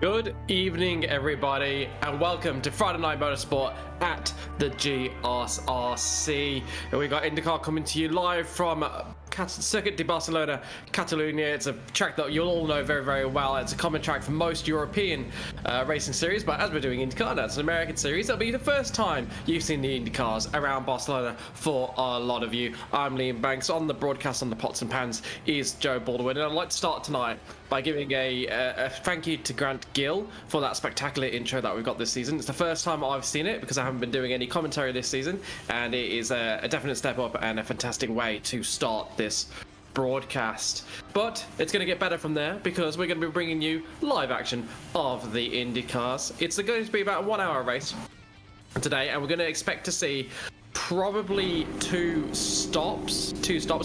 Good evening, everybody, and welcome to Friday Night Motorsport at the GSRC. And we got Indycar coming to you live from Circuit de Barcelona, Catalunya. It's a track that you'll all know very, very well. It's a common track for most European racing series, but as we're doing IndyCar, that's an American series. It'll be the first time you've seen the IndyCars around Barcelona for a lot of you. I'm Liam Banks. On the broadcast on the Pots and Pans is Joe Baldwin, and I'd like to start tonight by giving a thank you to Grant Gill for that spectacular intro that we've got this season. It's the first time I've seen it because I haven't been doing any commentary this season, and it is a definite step up and a fantastic way to start this broadcast. But it's going to get better from there because we're going to be bringing you live action of the IndyCars. It's going to be about a 1 hour race today, and we're going to expect to see probably two stops.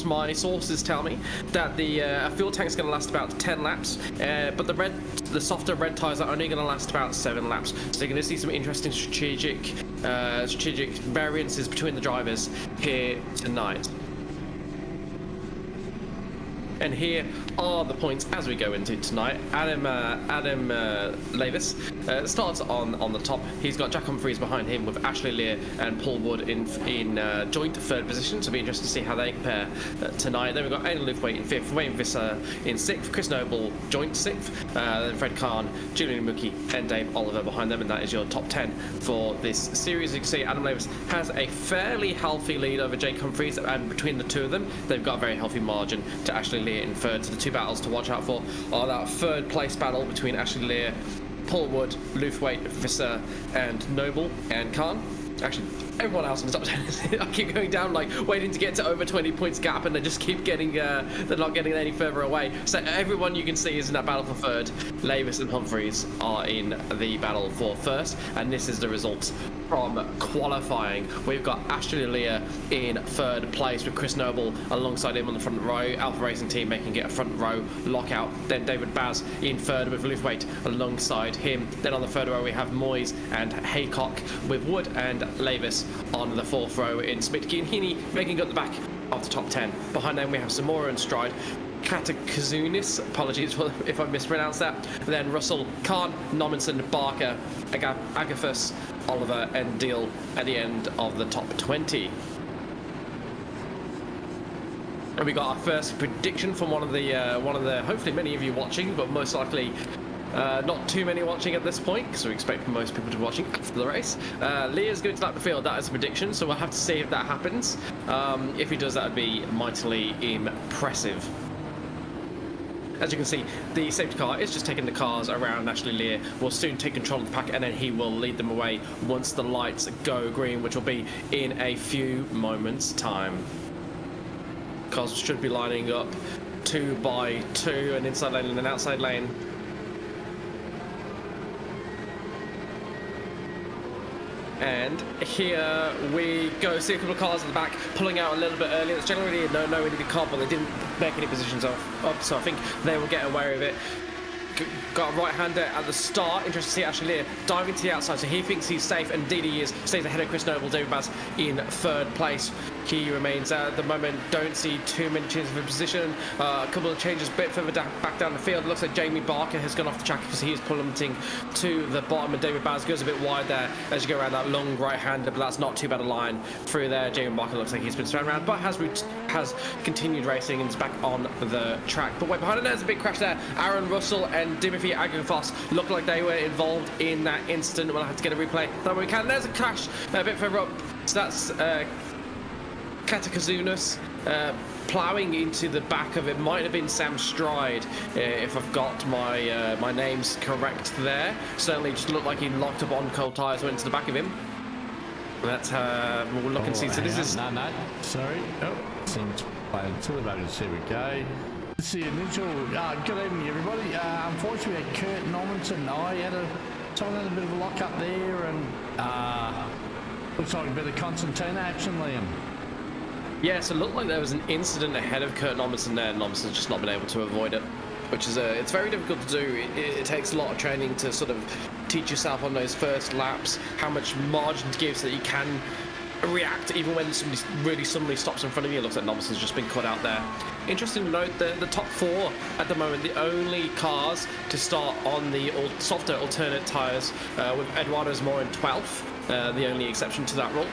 My sources tell me that the fuel tank is going to last about 10 laps, but the softer red tires are only going to last about 7 laps. So you're going to see some interesting strategic variances between the drivers here tonight. And here are the points as we go into tonight. Adam Levis starts on the top. He's got Jack Humphries behind him with Ashley Lear and Paul Wood in joint third position. So it'll be interesting to see how they compare tonight. Then we've got Aidan Lufwait in fifth, Wayne Visser in sixth, Chris Noble joint sixth, then Fred Kahn, Julian Mookie and Dave Oliver behind them, and that is your top 10 for this series. You can see Adam Levis has a fairly healthy lead over Jake Humphries, and between the two of them, they've got a very healthy margin to Ashley Lear in third. So the two battles to watch out for are that third place battle between Ashley Lear, Paul Wood, Lufwait, Visser and Noble and Kahn. Actually, everyone else in the top 10, I keep going down, like waiting to get to over 20 points gap, and they just keep getting, they're not getting any further away. So everyone you can see is in that battle for third. Levis and Humphries are in the battle for first, and this is the results from qualifying. We've got Ashley Lear in third place with Chris Noble alongside him on the front row. Alpha Racing Team making it a front row lockout. Then David Baz in third with Lufwait alongside him. Then on the third row we have Moyes and Haycock with Wood and Levis on the fourth row in Smitke and Heaney making up the back of the top 10. Behind them we have Zamora and Stride, Katakazunis, apologies if I mispronounced that. Then Russell, Kahn, Nominson, Barker, Agathos, Oliver and Deal at the end of the top 20. And we got our first prediction from one of the hopefully many of you watching, but most likely not too many watching at this point, because we expect most people to be watching after the race. Lear's going to lap the field. That is a prediction, so we'll have to see if that happens. If he does, that would be mightily impressive. As you can see, the safety car is just taking the cars around. Ashley Lear will soon take control of the pack, and then he will lead them away once the lights go green, which will be in a few moments' time. Cars should be lining up 2 by 2, an inside lane and an outside lane. And here we go. See a couple of cars in the back pulling out a little bit earlier. It's generally a no into the car, but they didn't make any positions up, so I think they will get away with it. Got a right-hander at the start. Interesting to see Ashley Lear diving to the outside, so he thinks he's safe, and indeed he is. Stays ahead of Chris Noble. David Baz in third place. He remains at the moment. Don't see too many changes of position. A couple of changes a bit further back down the field. It looks like Jamie Barker has gone off the track because he is plummeting to the bottom, and David Baz goes a bit wide there as you go around that long right-hander, but that's not too bad a line through there. Jamie Barker looks like he's been thrown around, but has continued racing and is back on the track. But way behind him, there's a big crash there. Aaron Russell and Timothy Agathos look like they were involved in that incident. We'll have to get a replay that way we can. There's a crash a bit further up. So that's Katakazunis ploughing into the back of it. Might have been Sam Stride, if I've got my names correct there. Certainly just looked like he locked up on cold tyres, went to the back of him. That's we'll look and see. So this is... No, sorry. Oh, seems playing until about it. Here we go. It's the initial. Good evening, everybody. Unfortunately, we had Kurt Normanson. Someone had a bit of a lock up there, and looks like a bit of Constantine action, Liam. Yeah, so it looked like there was an incident ahead of Kurt Nominson there, and Nominson's just not been able to avoid it, which is it's very difficult to do. It takes a lot of training to sort of teach yourself on those first laps how much margin to give so that you can react even when somebody really suddenly stops in front of you. It looks like Novice has just been cut out there. Interesting to note that the top 4 at the moment, the only cars to start on the softer alternate tyres, with Eduardo's more in 12th, the only exception to that rule.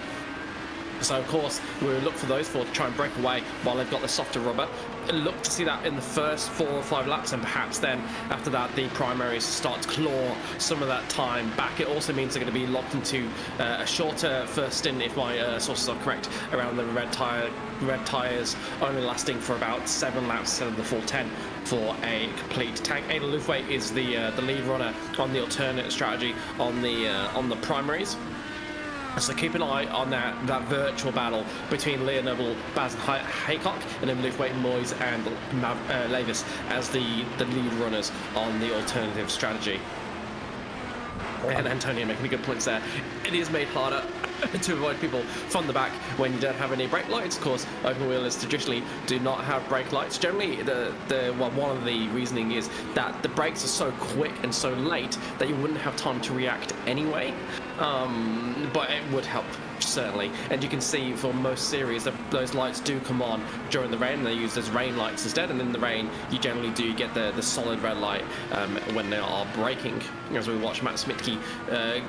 So of course we would look for those 4 to try and break away while they've got the softer rubber. Look to see that in the first 4 or 5 laps, and perhaps then after that the primaries start to claw some of that time back. It also means they're going to be locked into a shorter first stint, if my sources are correct, around the red tyres only lasting for about 7 laps instead of the full 10 for a complete tank. Ada Lufway is the lead runner on the alternate strategy on the primaries. So keep an eye on that virtual battle between Leah Noble, Baz Haycock, and then Luke Wayton Moyes and Lavis as the lead runners on the alternative strategy. And Antonio making good points there. It is made harder to avoid people from the back when you don't have any brake lights. Of course, open wheelers traditionally do not have brake lights. Generally, one of the reasoning is that the brakes are so quick and so late that you wouldn't have time to react anyway. But it would help, certainly. And you can see for most series that those lights do come on during the rain, and they're used as rain lights instead. And in the rain, you generally do get the solid red light when they are braking. As we watch Matt Smitke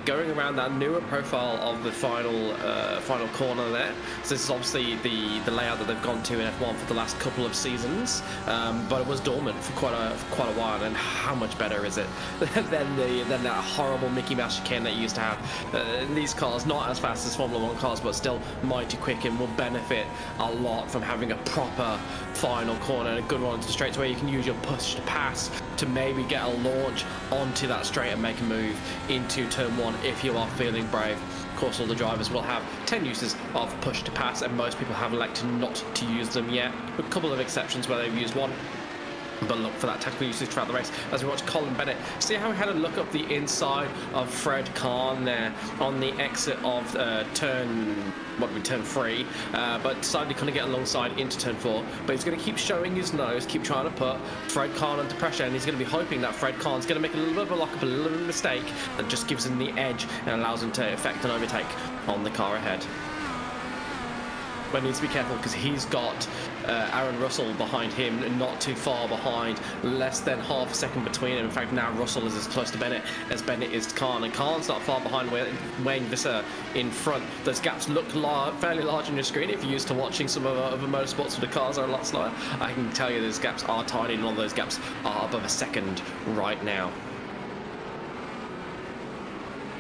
going around that newer profile of the final corner there. So this is obviously the layout that they've gone to in F1 for the last couple of seasons, but it was dormant for quite a while. And how much better is it than that horrible Mickey Mouse chicane that you used to have? These cars, not as fast as Formula 1 cars, but still mighty quick, and will benefit a lot from having a proper final corner and a good one into the straights where you can use your push to pass to maybe get a launch onto that straight and make a move into turn 1 if you are feeling brave. Of course, all the drivers will have 10 uses of push to pass, and most people have elected not to use them yet. A couple of exceptions where they've used one. But look for that tactical usage throughout the race as we watch Colin Bennett. See how he had a look up the inside of Fred Kahn there on the exit of turn 3, but decided to kind of get alongside into turn 4. But he's going to keep showing his nose, keep trying to put Fred Kahn under pressure, and he's going to be hoping that Fred Kahn's going to make a little bit of a lock-up, a little bit of a mistake that just gives him the edge and allows him to effect an overtake on the car ahead. But needs to be careful because he's got Aaron Russell behind him, not too far behind, less than half a second between him. In fact, now Russell is as close to Bennett as Bennett is to Kahn, and Kahn's not far behind Wayne Visser in front. Those gaps look fairly large on your screen. If you're used to watching some of other motorsports where the cars are a lot slower, I can tell you those gaps are tiny, and all those gaps are above a second right now.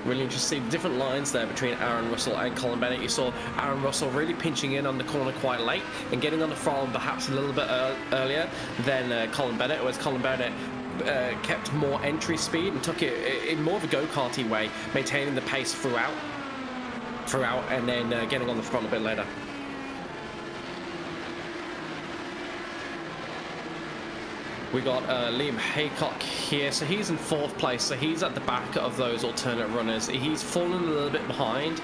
Really interesting to see the different lines there between Aaron Russell and Colin Bennett. You saw Aaron Russell really pinching in on the corner quite late and getting on the throttle perhaps a little bit earlier than Colin Bennett, whereas Colin Bennett kept more entry speed and took it in more of a go-karty way, maintaining the pace throughout and then getting on the front a bit later. We got Liam Haycock here, so he's in 4th place, so he's at the back of those alternate runners. He's fallen a little bit behind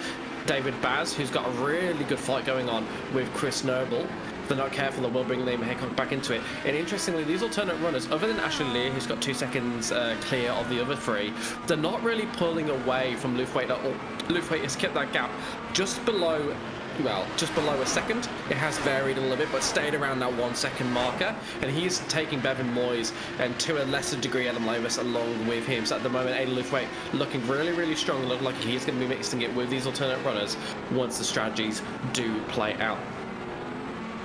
David Baz, who's got a really good fight going on with Chris Noble. If they're not careful, they will bring Liam Haycock back into it. And interestingly, these alternate runners, other than Ashley Lear, who's got 2 seconds clear of the other 3, they're not really pulling away from Lufway at all. Lufway has kept that gap just below a second. It has varied a little bit, but stayed around that 1 second marker. And he's taking Bevan Moyes and to a lesser degree Adam Lavis along with him. So at the moment, Ada Lufway looking really, really strong. Look like he's going to be mixing it with these alternate runners once the strategies do play out.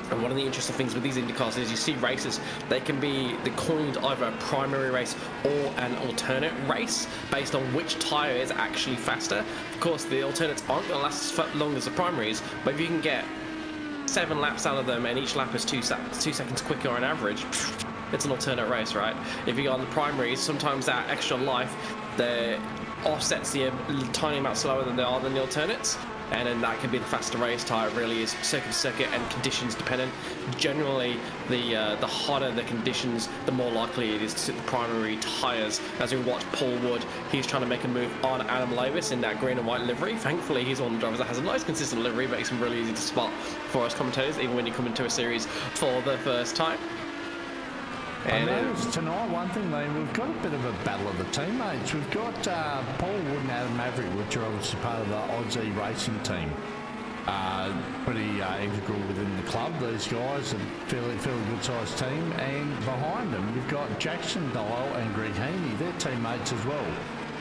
And one of the interesting things with these IndyCars is you see races, they can be coined either a primary race or an alternate race based on which tyre is actually faster. Of course, the alternates aren't going to last as long as the primaries, but if you can get 7 laps out of them and each lap is 2 seconds quicker on average, it's an alternate race, right? If you go on the primaries, sometimes that extra life offsets the tiny amount slower than they are than the alternates. And then that can be the faster race tyre. It really is circuit to circuit and conditions dependent. Generally, the hotter the conditions, the more likely it is to sit the primary tyres. As we watch Paul Wood, he's trying to make a move on Adam Lavis in that green and white livery. Thankfully, he's one of the drivers that has a nice consistent livery, makes him really easy to spot for us commentators, even when you come into a series for the first time. And I noticed tonight, one thing, Liam, we've got a bit of a battle of the teammates. We've got Paul Wood and Adam Maverick, which are obviously part of the Aussie racing team. pretty integral within the club. These guys are fairly good sized team, and behind them you've got Jackson Dial and Greg Heaney. They're teammates as well.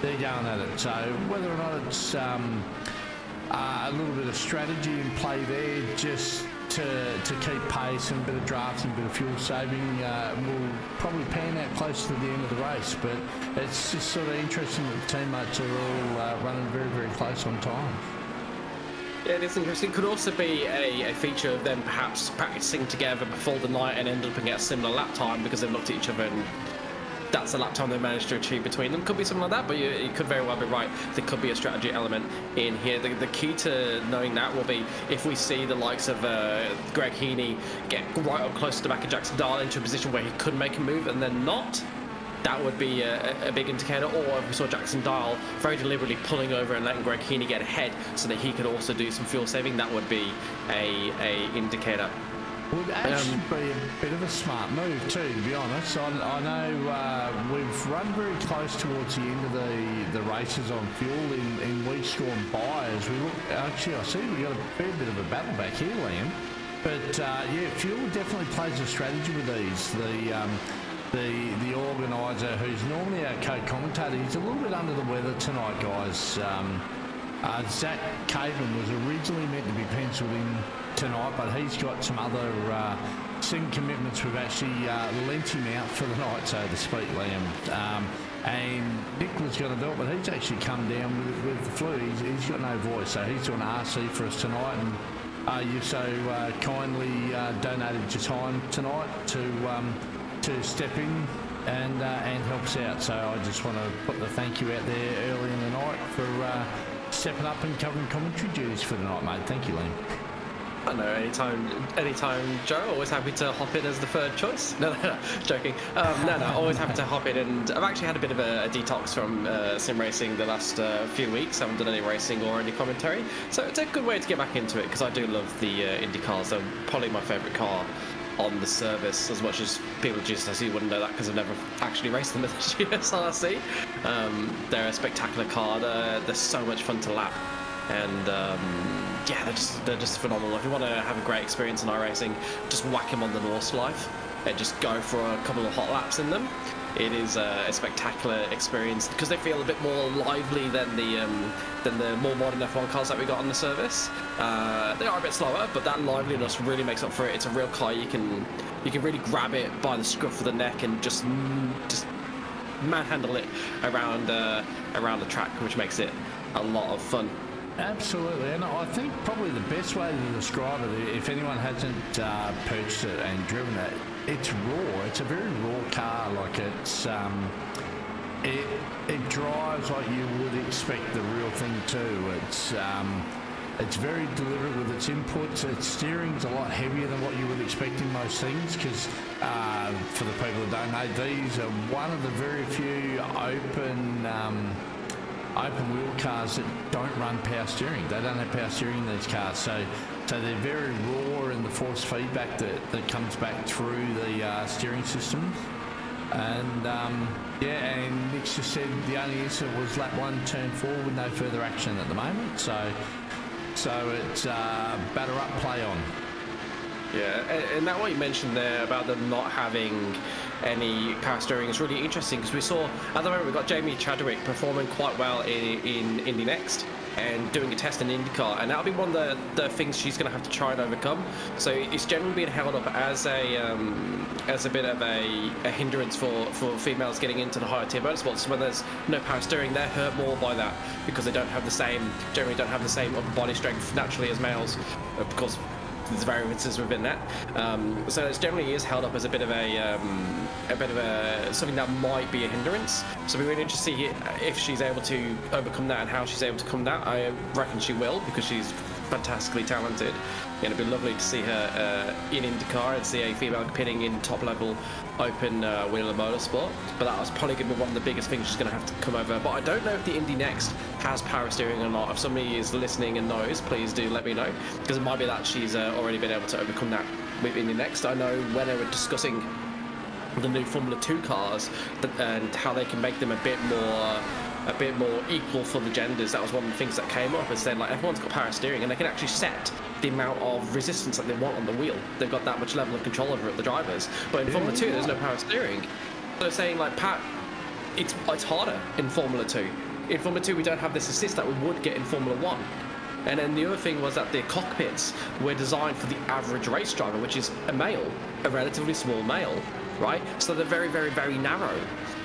They're going at it. So whether or not it's a little bit of strategy in play there, just to keep pace and a bit of drafting, a bit of fuel saving, will probably pan out close to the end of the race. But it's just sort of interesting that the teammates are all running very close on time. Yeah, it is interesting. Could also be a feature of them perhaps practicing together before the night and end up getting a similar lap time because they've looked at each other and that's the lap time they managed to achieve between them. Could be something like that, but you could very well be right. There could be a strategy element in here. The key to knowing that will be if we see the likes of Greg Heaney get right up close to the back of Jackson Dial into a position where he could make a move and then not. That would be a big indicator. Or if we saw Jackson Dial very deliberately pulling over and letting Greg Heaney get ahead so that he could also do some fuel saving, that would be a indicator. Would actually be a bit of a smart move too, to be honest. I know we've run very close towards the end of the races on fuel in weeks gone by. As we look, actually, I see we got a fair bit of a battle back here, Liam. But yeah, fuel definitely plays a strategy with these. The organiser, who's normally our co-commentator, he's a little bit under the weather tonight, guys. Zach Caven was originally meant to be penciled in tonight, but he's got some other sim commitments. We've actually lent him out for the night, so to speak, Liam. And Nick was going to do it, but he's actually come down with the flu. He's got no voice, so he's doing RC for us tonight. And you so kindly donated your time tonight to step in and help us out. So I just want to put the thank you out there early in the night for stepping up and covering commentary duties for the night, mate. Thank you, Liam. I know, anytime, Joe. Always happy to hop in as the third choice. No, joking. Always happy to hop in, and I've actually had a bit of a detox from sim racing the last few weeks. I haven't done any racing or any commentary, so it's a good way to get back into it because I do love the Indy cars. They're probably my favourite car on the service, as much as people at GSRC wouldn't know that because I've never actually raced them at the GSRC. They're a spectacular car. They're so much fun to lap, and yeah, they're just phenomenal. If you want to have a great experience in iRacing, just whack them on the Norse Life and just go for a couple of hot laps in them. It is a spectacular experience because they feel a bit more lively than the more modern F1 cars that we got on the service. They are a bit slower, but that liveliness really makes up for it. It's a real car. You can really grab it by the scruff of the neck and just manhandle it around the track, which makes it a lot of fun. Absolutely, and I think probably the best way to describe it, if anyone hasn't purchased it and driven it, it's raw. It's a very raw car. Like it drives like you would expect the real thing to. It's very deliberate with its inputs. Its steering's a lot heavier than what you would expect in most things because for the people that don't know, these are one of the very few open wheel cars that don't run power steering. They don't have power steering in these cars, so they're very raw in the force feedback that comes back through the steering systems. And yeah, and Nick just said the only incident was lap 1, turn 4 with no further action at the moment. So it's batter up, play on. Yeah, and that what you mentioned there about them not having any power steering is really interesting because we saw at the moment we've got Jamie Chadwick performing quite well in Indy Next and doing a test in Indycar, and that'll be one of the things she's going to have to try and overcome. So it's generally being held up as a bit of a hindrance for females getting into the higher tier motorsports. So when there's no power steering, they're hurt more by that because they generally don't have the same upper body strength naturally as males, of course. There's variances within that, so it generally is held up as a bit of a something that might be a hindrance. So we're really interested to see if she's able to overcome that and how she's able to come that. I reckon she will because she's fantastically talented. And it'd be lovely to see her in IndyCar and see a female competing in top level open wheel of motorsport. But that was probably going to be one of the biggest things she's going to have to come over. But I don't know if the Indy Next has power steering or not. If somebody is listening and knows, please do let me know, because it might be that she's already been able to overcome that with Indy Next. I know when they were discussing the new Formula 2 cars and how they can make them a bit more a bit more equal for the genders. That was one of the things that came up, is saying like everyone's got power steering and they can actually set the amount of resistance that they want on the wheel. They've got that much level of control over it, the drivers. But in Formula 2, there's no power steering. So they're saying like it's harder in Formula 2. In Formula 2, we don't have this assist that we would get in Formula 1. And then the other thing was that the cockpits were designed for the average race driver, which is a male, a relatively small male, right? So they're very, very, very narrow.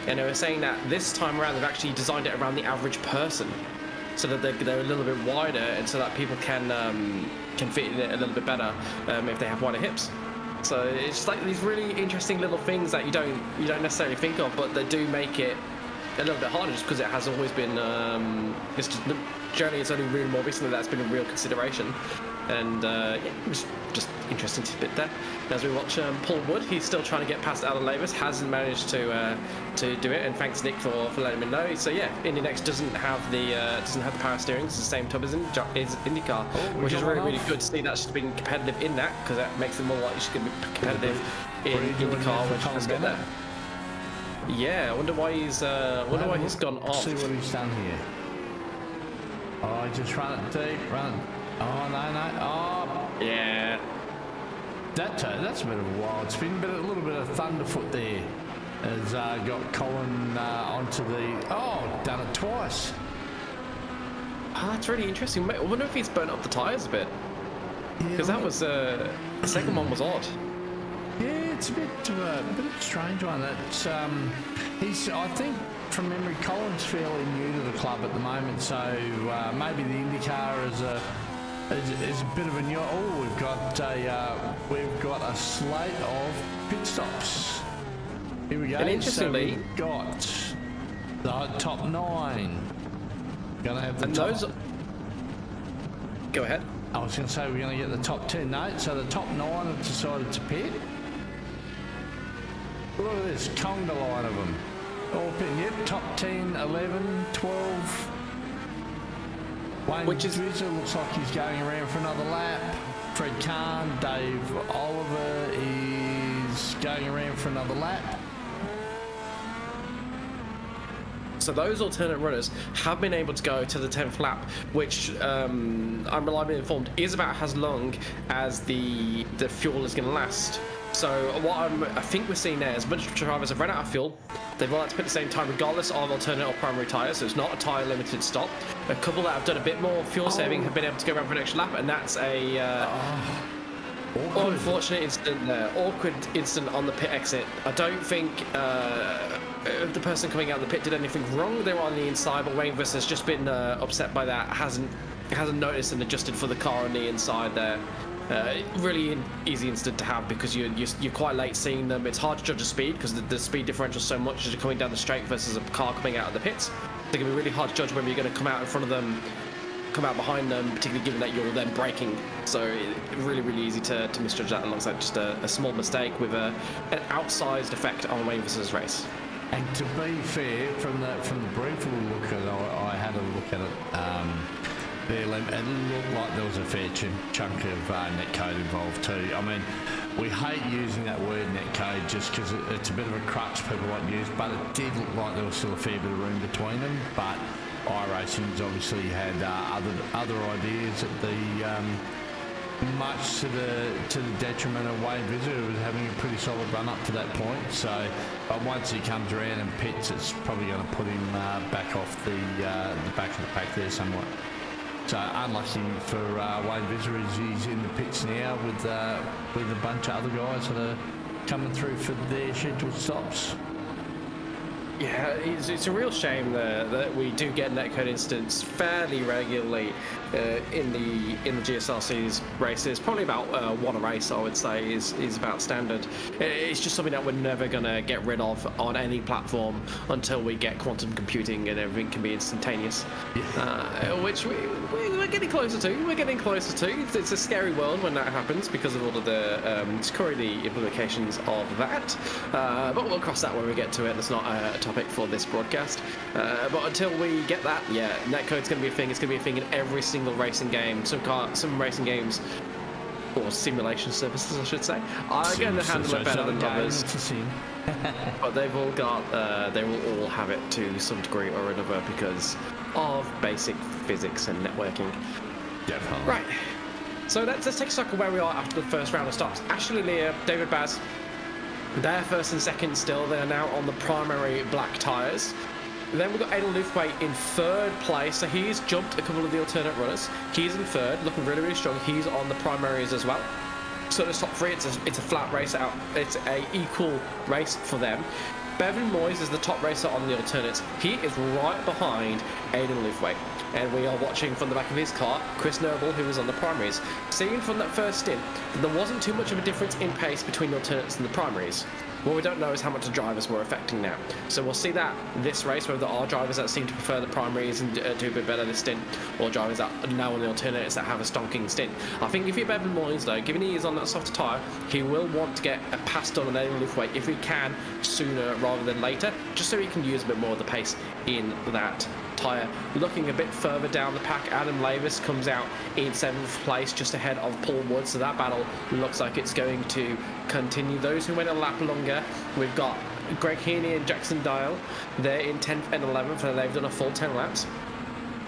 And they were saying that this time around, they've actually designed it around the average person, so that they're a little bit wider, and so that people can fit in it a little bit better if they have wider hips. So it's just like these really interesting little things that you don't necessarily think of, but they do make it a little bit harder, just because it has always been. Generally, it's only really more recently that's been a real consideration, and yeah, it was just interesting tidbit there. As we watch Paul Wood, he's still trying to get past Alan Lavis, hasn't managed to do it, and thanks Nick for letting me know. So yeah, Indy Next doesn't have the power steering. It's the same tub as Indycar, which is really good to see that's been competitive in that, because that makes it more likely she's going to be competitive in Indycar when she does get there. Yeah, I wonder why he's gone off. See what he's done here. Oh, he just ran it deep, Oh, no. Oh. Yeah. That's a bit of a wild spin, but a little bit of thunderfoot there. Has got Colin onto the... Oh, done it twice. Oh, that's really interesting. I wonder if he's burnt up the tyres a bit. Because that was... the second one was odd. Yeah, it's a bit of a strange one. It's, I think... From memory, Colin's fairly new to the club at the moment, so maybe the Indycar is a bit of a new. Oh, we've got a slate of pit stops. Here we go. And interestingly, so we've got the top 9. Gonna have the and top. Those. Go ahead. I was going to say we're going to get the top 10, no? So the top 9 have decided to pit. Look at this conga line of them. All pin, yep, top 10, 11, 12. Wayne Drizzer looks like he's going around for another lap. Fred Kahn, Dave Oliver is going around for another lap. So those alternate runners have been able to go to the 10th lap, which I'm reliably informed is about as long as the fuel is going to last. So what I think we're seeing there is a bunch of drivers have run out of fuel. They've all had to pit at the same time, regardless of alternate or primary tyres, so it's not a tyre limited stop. A couple that have done a bit more fuel saving have been able to go around for an extra lap, and that's a unfortunate incident there. Awkward incident on the pit exit. I don't think the person coming out of the pit did anything wrong. They were on the inside, but Wayne Viss has just been upset by that. Hasn't noticed and adjusted for the car on the inside there. Really easy incident to have, because you're quite late seeing them. It's hard to judge the speed because the speed differential is so much as you're coming down the straight versus a car coming out of the pits. It's going to be really hard to judge whether you're going to come out in front of them, come out behind them, particularly given that you're then braking. So really easy to misjudge that, alongside just a small mistake with an outsized effect on Wayne Viss's race. And to be fair, from the brief little look at it, I had a look at it. It looked like there was a fair chunk of netcode involved too. I mean, we hate using that word netcode just because it's a bit of a crutch people like to use, but it did look like there was still a fair bit of room between them. But iRacing's obviously had other ideas at the much to the detriment of Wayne Visser, who was having a pretty solid run up to that point. So, but once he comes around and pits, it's probably going to put him back off the back of the pack there somewhat. So unlucky for Wayne Visser, he's in the pits now with a bunch of other guys that are coming through for their scheduled stops. Yeah, it's a real shame that we do get netcode incidents fairly regularly in the GSRC's races. Probably about one a race, I would say, is about standard. It's just something that we're never going to get rid of on any platform until we get quantum computing and everything can be instantaneous. Yeah. Which we're getting closer to. We're getting closer to. It's a scary world when that happens because of all of the security implications of that. But we'll cross that when we get to it. That's not a topic for this broadcast. But until we get that, netcode's going to be a thing. It's going to be a thing in every single racing game. Some racing games or simulation services, I should say, are going to handle it better than others. But they will all have it to some degree or another because of basic physics and networking. Definitely. Right. So let's take stock of where we are after the first round of stops. Ashley Lear, David Baz, they're first and second still. They are now on the primary black tyres. Then we've got Aidan Lufway in third place. So he's jumped a couple of the alternate runners. He's in third, looking really, really strong. He's on the primaries as well. So the top three, it's a flat race out. It's a equal race for them. Bevan Moyes is the top racer on the alternates. He is right behind Aidan Lufway. And we are watching from the back of his car, Chris Noble, who was on the primaries. Seeing from that first stint, there wasn't too much of a difference in pace between the alternates and the primaries. What we don't know is how much the drivers were affecting now. So we'll see that this race, whether there are drivers that seem to prefer the primaries and do a bit better this stint, or drivers that are now on the alternates that have a stonking stint. I think if you're Bevan Moyes, though, given he is on that softer tyre, he will want to get a pass done on Aidan Lufway if he can sooner rather than later, just so he can use a bit more of the pace in that tyre. Looking a bit further down the pack, Adam Lavis comes out in 7th place, just ahead of Paul Wood, so that battle looks like it's going to continue. Those who went a lap longer, we've got Greg Heaney and Jackson Dial. They're in 10th and 11th, and they've done a full 10 laps.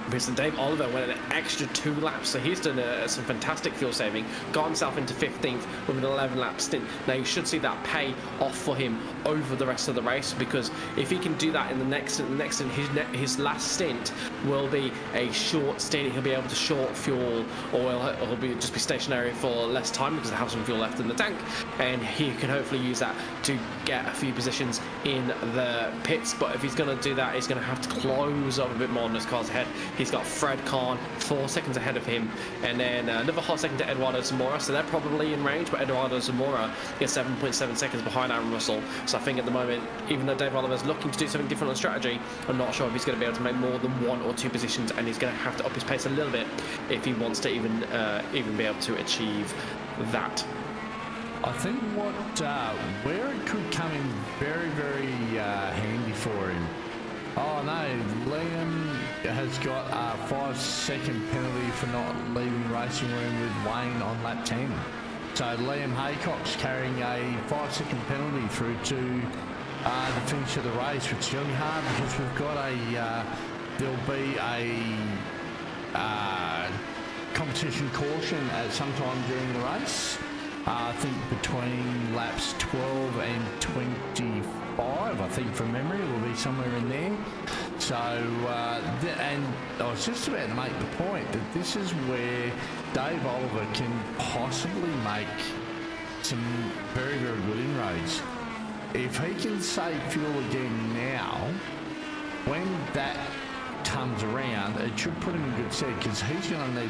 Mr. Dave Oliver went an extra 2 laps, so he's done some fantastic fuel saving, got himself into 15th with an 11-lap stint. Now you should see that pay off for him over the rest of the race, because if he can do that in the next stint, his last stint will be a short stint. He'll be able to short fuel, or he'll just be stationary for less time because he'll have some fuel left in the tank, and he can hopefully use that to get a few positions in the pits. But if he's going to do that, he's going to have to close up a bit more on his cars ahead. He's got Fred Kahn 4 seconds ahead of him, and then another half second to Eduardo Zamora, so they're probably in range, but Eduardo Zamora is 7.7 seconds behind Aaron Russell. So I think at the moment, even though Dave Oliver's looking to do something different on strategy, I'm not sure if he's going to be able to make more than 1 or 2 positions, and he's going to have to up his pace a little bit if he wants to even be able to achieve that. I think where it could come in very, very handy for him. Oh no, Liam has got a 5-second penalty for not leaving racing room with Wayne on lap 10. So Liam Haycock's carrying a 5-second penalty through to the finish of the race, which is going to be hard because we've got there'll be a competition caution at some time during the race. I think between laps 12 and 25, I think from memory, it will be somewhere in there. So, and I was just about to make the point that this is where Dave Oliver can possibly make some very, very good inroads. If he can save fuel again now, when that comes around, it should put him in good stead, because he'll only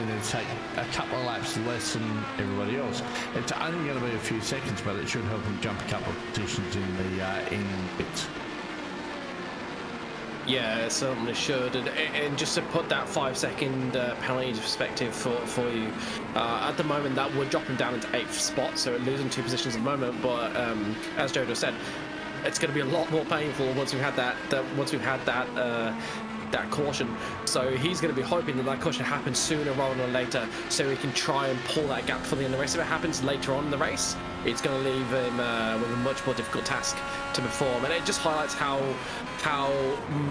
need to take a couple of laps less than everybody else. It's only going to be a few seconds, but it should help him jump a couple of positions in the end bits. Yeah, it certainly should, and just to put that 5-second penalty into perspective for you, at the moment that would drop him down into 8th spot, so losing 2 positions at the moment. But as Jojo said, it's going to be a lot more painful once we've had that caution. So he's going to be hoping that caution happens sooner rather than later, so he can try and pull that gap for the end of the race. If it happens later on in the race, it's going to leave him with a much more difficult task to perform, and it just highlights how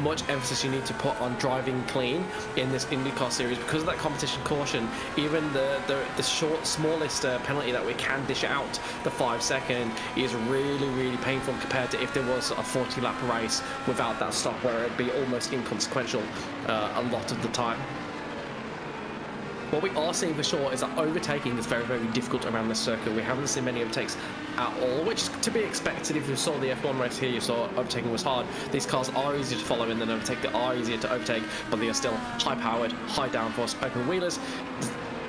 much emphasis you need to put on driving clean in this IndyCar series because of that competition caution. Even the smallest penalty that we can dish out, the 5-second, is really, really painful compared to if there was a 40-lap race without that stop, where it'd be almost inconsequential a lot of the time. What we are seeing for sure is that overtaking is very, very difficult around this circuit. We haven't seen many overtakes at all, which is to be expected. If you saw the F1 race here, you saw overtaking was hard. These cars are easier to follow in than overtake. They are easier to overtake, but they are still high-powered, high downforce, open wheelers,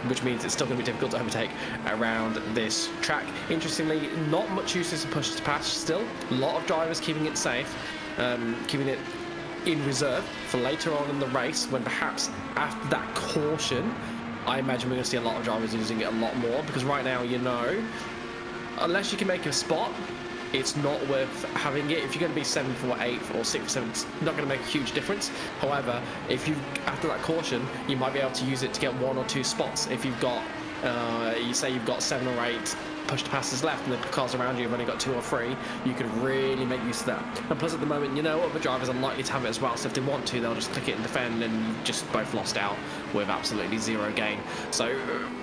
which means it's still going to be difficult to overtake around this track. Interestingly, not much uses to push to pass still. A lot of drivers keeping it safe, keeping it in reserve for later on in the race, when perhaps after that caution, I imagine we're going to see a lot of drivers using it a lot more, because right now, unless you can make a spot, it's not worth having it. If you're going to be 7th or 8th or 6th or 7th, it's not going to make a huge difference. However, if you after that caution, you might be able to use it to get 1 or 2 spots if you've got you say you've got 7 or 8 push to passes left and the cars around you have only got 2 or 3, you could really make use of that. And plus at the moment, you know, other drivers are likely to have it as well, so if they want to, they'll just click it and defend, and you've just both lost out with absolutely 0 gain. So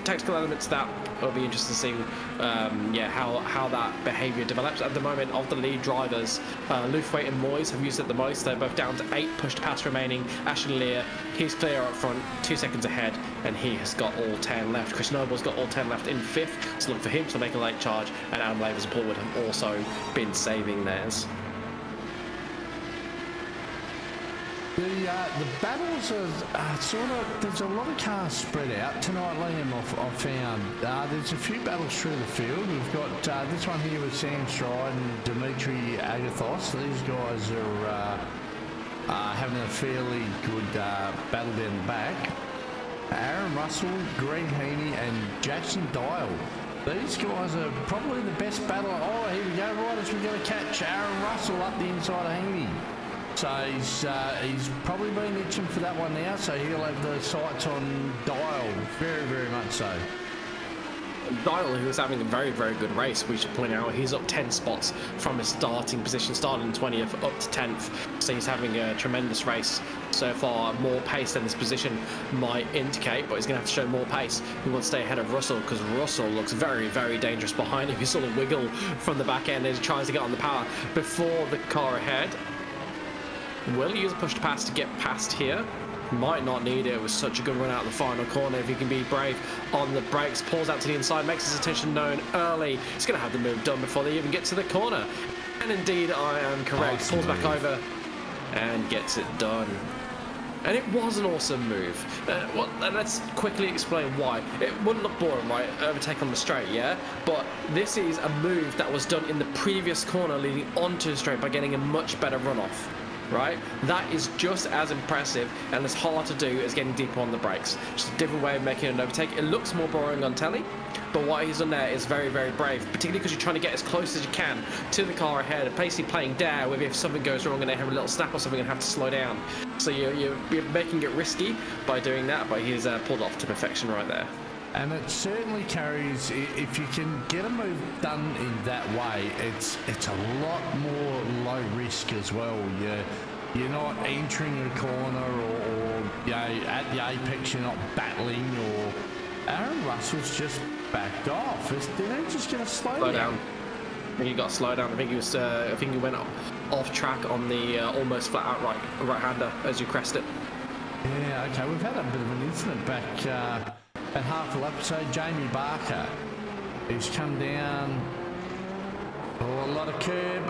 tactical elements to that will be interesting to see how that behaviour develops. At the moment, of the lead drivers, Luthwaite and Moyes have used it the most. They're both down to 8 push to pass remaining. Ashley Lear, he's clear up front, 2 seconds ahead, and he has got all 10 left. Chris Noble's got all 10 left in 5th, so look for him to make a late charge, and Adam Lavers and Paul Wood have also been saving theirs. The battles are sort of, there's a lot of cars spread out tonight, Liam. I've found there's a few battles through the field. We've got this one here with Sam Stride and Dimitri Agathos. These guys are having a fairly good battle down the back. Aaron Russell, Greg Heaney and Jackson Dial. These guys are probably the best battle. Oh, here we go, right as we're going to catch Aaron Russell up the inside of Heaney. So he's probably been itching for that one now, so he'll have the sights on Dial, very, very much so. Dial, who is having a very, very good race, we should point out, he's up 10 spots from his starting position, starting 20th up to 10th, so he's having a tremendous race so far, more pace than his position might indicate, but he's going to have to show more pace. He wants to stay ahead of Russell, because Russell looks very, very dangerous behind him. He sort of wiggle from the back end as he tries to get on the power before the car ahead. Will he use a push to pass to get past here? Might not need it. It was such a good run out of the final corner. If he can be brave on the brakes, pulls out to the inside, makes his intention known early. He's going to have the move done before they even get to the corner. And indeed, I am correct. Pulls back over and gets it done. And it was an awesome move. Let's quickly explain why. It wouldn't look boring, right? Overtake on the straight, yeah? But this is a move that was done in the previous corner leading onto the straight by getting a much better runoff. Right? That is just as impressive and as hard to do as getting deeper on the brakes. Just a different way of making an overtake. It looks more boring on telly, but what he's done there is very, very brave, particularly because you're trying to get as close as you can to the car ahead and basically playing dare with if something goes wrong and they have a little snap or something and have to slow down. So you're making it risky by doing that, but he's pulled off to perfection right there. And it certainly carries, if you can get a move done in that way, it's a lot more low risk as well. You're not entering a corner or you know, at the apex you're not battling, or Aaron Russell's just backed off. Did he just get a slow down? I think he got slowed down. I think he went off track on the almost flat out right-hander as you crest it. Yeah, okay, we've had a bit of an incident back at half a lap. So Jamie Barker, he's come down. Oh, a lot of curb.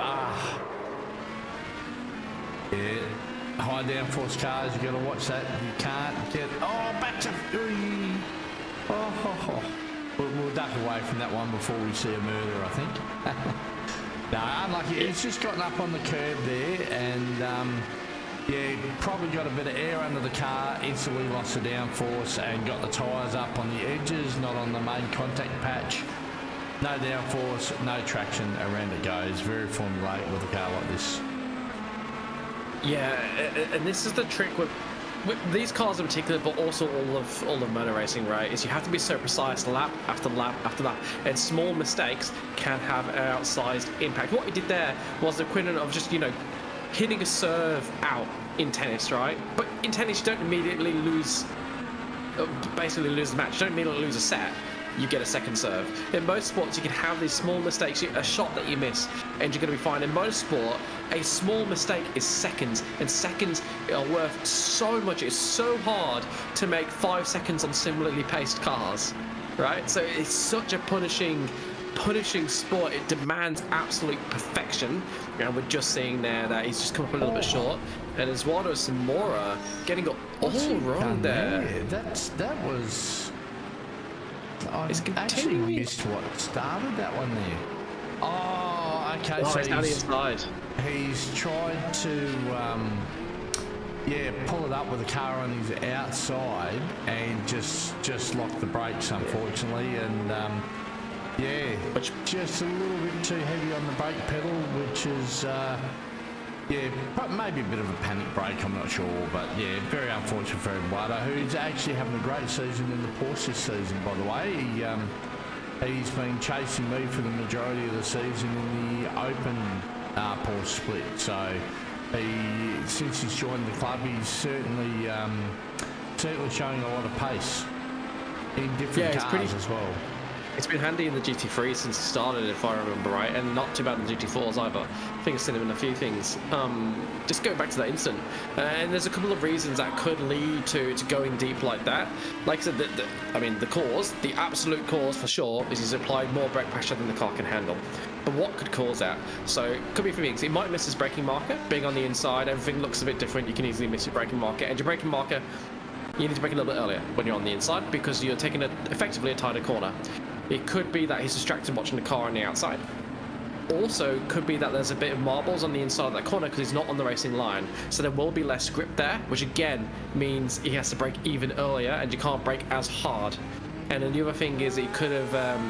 Yeah, high downforce cars, you got to watch that. You can't get. Oh, back to. We'll duck away from that one before we see a murder, I think. No, unlucky. He's just gotten up on the curb there, and yeah, probably got a bit of air under the car, instantly lost the downforce and got the tyres up on the edges, not on the main contact patch. No downforce, no traction, around it goes. Very formulaic with a car like this. Yeah, and this is the trick with these cars in particular, but also all of motor racing, right? Is you have to be so precise lap after lap after lap, and small mistakes can have an outsized impact. What he did there was the equivalent of just, you know, hitting a serve out in tennis, right? But in tennis, you don't immediately lose, basically lose the match. You don't immediately lose a set. You get a second serve. In most sports, you can have these small mistakes, a shot that you miss, and you're going to be fine. In motorsport, a small mistake is seconds, and seconds are worth so much. It's so hard to make 5 seconds on similarly paced cars, right? So it's such a punishing sport. It demands absolute perfection, and we're just seeing there that he's just come up a little bit short. And Eduardo Samora getting all wrong there. That was. I actually missed what started that one there. Oh, okay. So he's down the inside. He's tried to, pull it up with the car on his outside and just lock the brakes, unfortunately, and just a little bit too heavy on the brake pedal, which is. Maybe a bit of a panic brake, I'm not sure, but yeah, very unfortunate for Eduardo, who's actually having a great season in the Porsche this season, by the way. he's been chasing me for the majority of the season in the open Porsche split. So since he's joined the club, he's certainly showing a lot of pace in different cars as well. It's been handy in the GT3 since it started, if I remember right, and not too bad in the GT4s either. I think I've seen him in a few things. Just going back to that incident, and there's a couple of reasons that could lead to going deep like that. Like I said, the absolute cause for sure is he's applied more brake pressure than the car can handle. But what could cause that? So it could be a few things. He might miss his braking marker. Being on the inside, everything looks a bit different. You can easily miss your braking marker, and your braking marker, you need to brake a little bit earlier when you're on the inside because you're taking effectively a tighter corner. It could be that he's distracted watching the car on the outside. Also, could be that there's a bit of marbles on the inside of that corner because he's not on the racing line. So there will be less grip there, which again means he has to brake even earlier and you can't brake as hard. And then the other thing is he could have